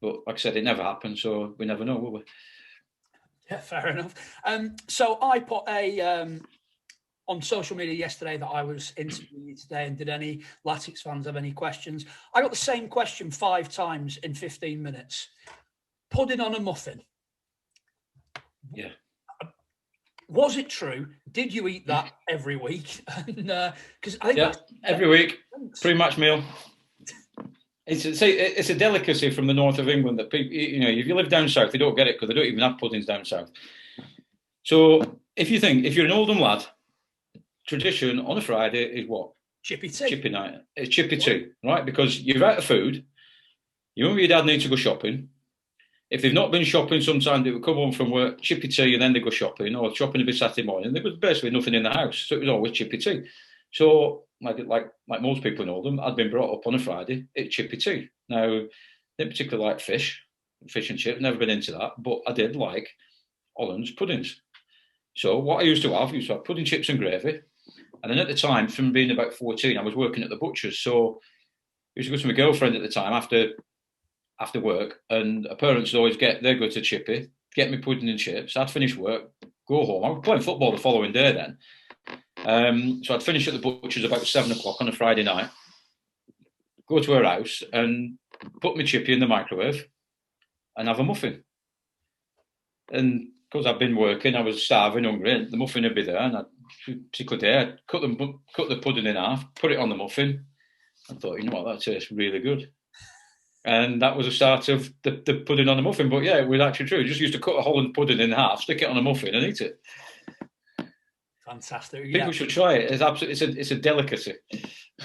But like I said, it never happened, so we never know, will we? Yeah, fair enough. So I put on social media yesterday that I was interviewing you today, and did any Latics fans have any questions? I got the same question 5 times in 15 minutes. Pudding on a muffin. Yeah. Was it true? Did you eat that every week? Because I think every week, pre-match meal. It's a delicacy from the north of England that people, if you live down south, they don't get it because they don't even have puddings down south. So if you're an Oldham lad, tradition on a Friday is what? Chippy tea. Chippy night. It's chippy tea, right? Because you're out of food. You and your dad need to go shopping. If they've not been shopping, sometimes they would come home from work, chippy tea, and then they go shopping, or shopping a bit Saturday morning. There was basically nothing in the house, so it was always chippy tea. So, like most people in Oldham, I'd been brought up on a Friday, it's chippy tea. Now, I didn't particularly like fish and chips, never been into that, but I did like Hollands puddings. So what I used to have pudding, chips and gravy. And then at the time, from being about 14, I was working at the butcher's. So I used to go to my girlfriend at the time after work, and her parents would always they'd go to Chippy, get me pudding and chips. I'd finish work, go home. I was playing football the following day then. So I'd finish at the butcher's about 7 o'clock on a Friday night, go to her house and put my chippy in the microwave and have a muffin. And because I'd been working, I was starving, hungry, and the muffin would be there. And particular day, I'd cut the pudding in half, put it on the muffin. I thought, you know what, that tastes really good. And that was the start of the pudding on the muffin. But yeah, it was actually true. I just used to cut a Holland pudding in half, stick it on a muffin, and eat it. Fantastic. People should try it. It's absolutely, it's a delicacy.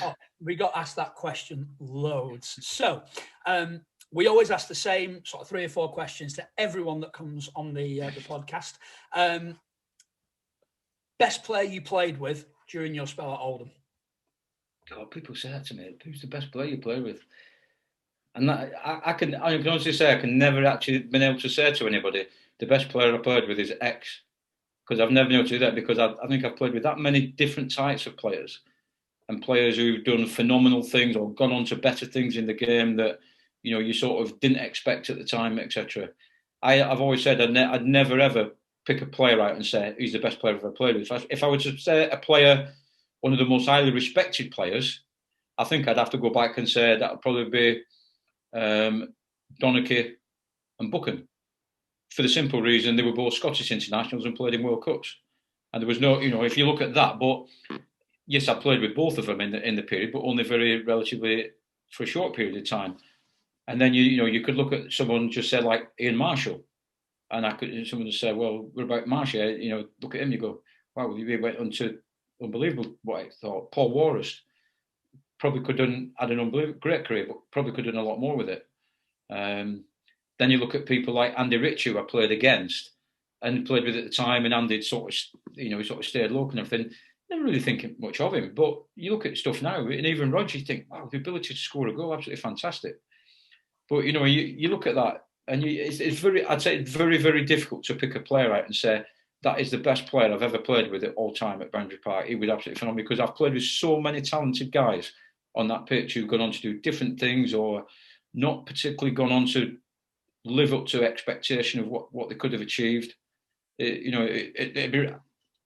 Oh, we got asked that question loads. So we always ask the same sort of 3 or 4 questions to everyone that comes on the podcast. Best player you played with during your spell at Oldham? God, people say that to me. Who's the best player you play with? And I can honestly say I can never actually been able to say to anybody the best player I played with is X, because I've never been able to do that, because I think I've played with that many different types of players, and players who've done phenomenal things or gone on to better things in the game that you sort of didn't expect at the time, etc. I've always said I'd never ever pick a player out and say he's the best player I've ever played with. If I were to say a player, one of the most highly respected players, I think I'd have to go back and say that would probably be Donachie and Buchan, for the simple reason they were both Scottish internationals and played in World Cups. And there was no, if you look at that, but yes, I played with both of them in the period, but only relatively for a short period of time. And then you could look at someone just say like Ian Marshall, and someone would say, well, what about Marshall? Look at him, you go, wow, he went on to unbelievable. What I thought, Paul Warrest probably could have had an unbelievable great career, but probably could have done a lot more with it. Then you look at people like Andy Ritchie, who I played against and played with at the time, and Andy sort of stayed local and everything. Never really thinking much of him, but you look at stuff now, and even Roger, you think, wow, the ability to score a goal, absolutely fantastic. But you look at that, and it's very, very difficult to pick a player out and say that is the best player I've ever played with at all time at Boundary Park. He was absolutely phenomenal, because I've played with so many talented guys on that pitch who've gone on to do different things or not particularly gone on to live up to expectation of what they could have achieved.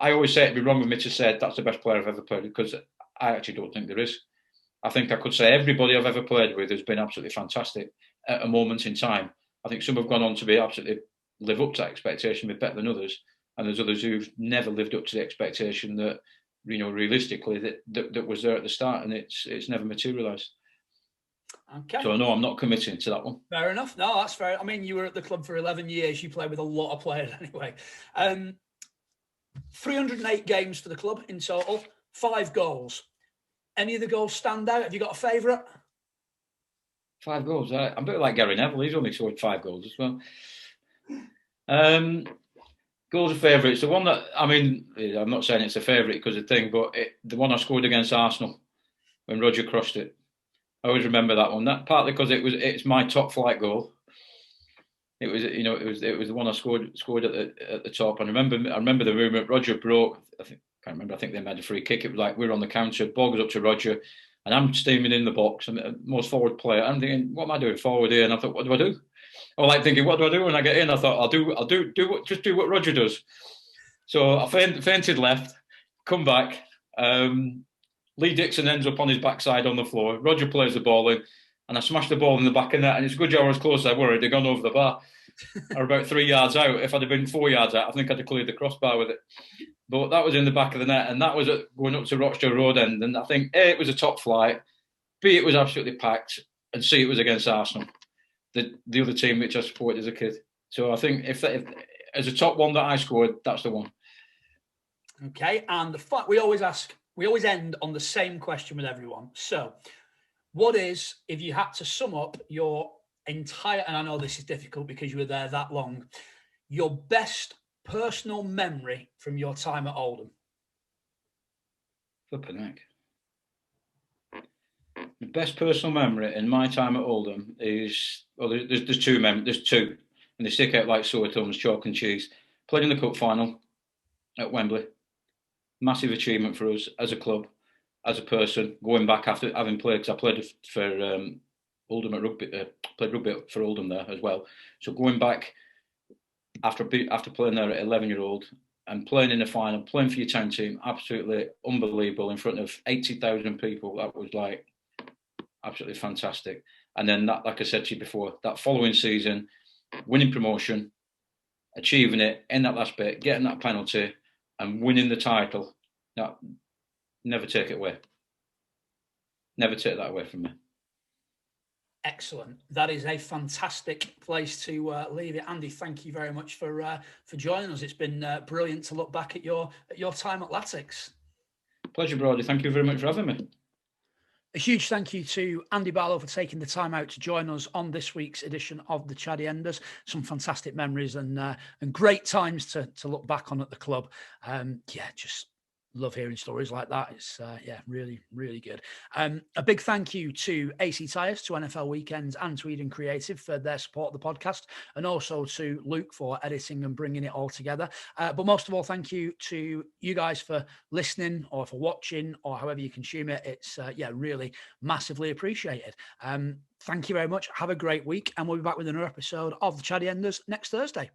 I always say it'd be wrong of me to say that's the best player I've ever played with, because I actually don't think there is. I think I could say everybody I've ever played with has been absolutely fantastic at a moment in time. I think some have gone on to be absolutely live up to expectation, be better than others, and there's others who've never lived up to the expectation that realistically that was there at the start, and it's never materialised. Okay. So no, I'm not committing to that one. Fair enough. No, that's fair. I mean, you were at the club for 11 years. You played with a lot of players anyway. 308 games for the club in total, 5 goals. Any of the goals stand out? Have you got a favourite? 5 goals. I'm a bit like Gary Neville. He's only scored 5 goals as well. Goals are favourites. The one that, I'm not saying it's a favourite because of the thing, but the one I scored against Arsenal when Roger crossed it. I always remember that one. That partly because it's my top flight goal. It was the one I scored at the top. And I remember the movement. Roger broke. I think they made a free kick. It was like we were on the counter. Ball goes up to Roger, and I'm steaming in the box. I'm the most forward player. I'm thinking, what am I doing forward here? And I thought, what do I do? I was like thinking, what do I do when I get in? I thought, I'll do what Roger does. So I fainted left, come back. Lee Dixon ends up on his backside on the floor. Roger plays the ball in, and I smashed the ball in the back of net. And it's a good job I was close. I were. It'd have gone over the bar. Or about 3 yards out. If I'd have been 4 yards out, I think I'd have cleared the crossbar with it. But that was in the back of the net, and that was going up to Rochdale Road End. And I think A, it was a top flight, B, it was absolutely packed, and C, it was against Arsenal, the other team which I supported as a kid. So I think if as a top one that I scored, that's the one. Okay, and we always end on the same question with everyone. So, what is, if you had to sum up your entire, and I know this is difficult because you were there that long, your best personal memory from your time at Oldham? Flipping heck. The best personal memory in my time at Oldham is, well, there's two, and they stick out like sore thumbs, chalk and cheese. Played in the cup final at Wembley. Massive achievement for us as a club, as a person. Going back after having played, because I played for Oldham at rugby, played rugby for Oldham there as well. So going back after playing there at 11-year-old and playing in the final, playing for your town team, absolutely unbelievable in front of 80,000 people. That was like absolutely fantastic. And then that, like I said to you before, that following season, winning promotion, achieving it in that last bit, getting that penalty and winning the title. Now, never take it away. Never take that away from me. Excellent. That is a fantastic place to leave it. Andy, thank you very much for joining us. It's been brilliant to look back at your time at Latics. Pleasure, Brody. Thank you very much for having me. A huge thank you to Andy Barlow for taking the time out to join us on this week's edition of the Chaddy Enders. Some fantastic memories and great times to look back on at the club. Just love hearing stories like that. It's really, really good. A big thank you to AC Tyres, to NFL Weekends and to Eden Creative for their support of the podcast, and also to Luke for editing and bringing it all together. But most of all, thank you to you guys for listening or for watching or however you consume it. It's really massively appreciated. Thank you very much. Have a great week, and we'll be back with another episode of the Chaddy Enders next Thursday.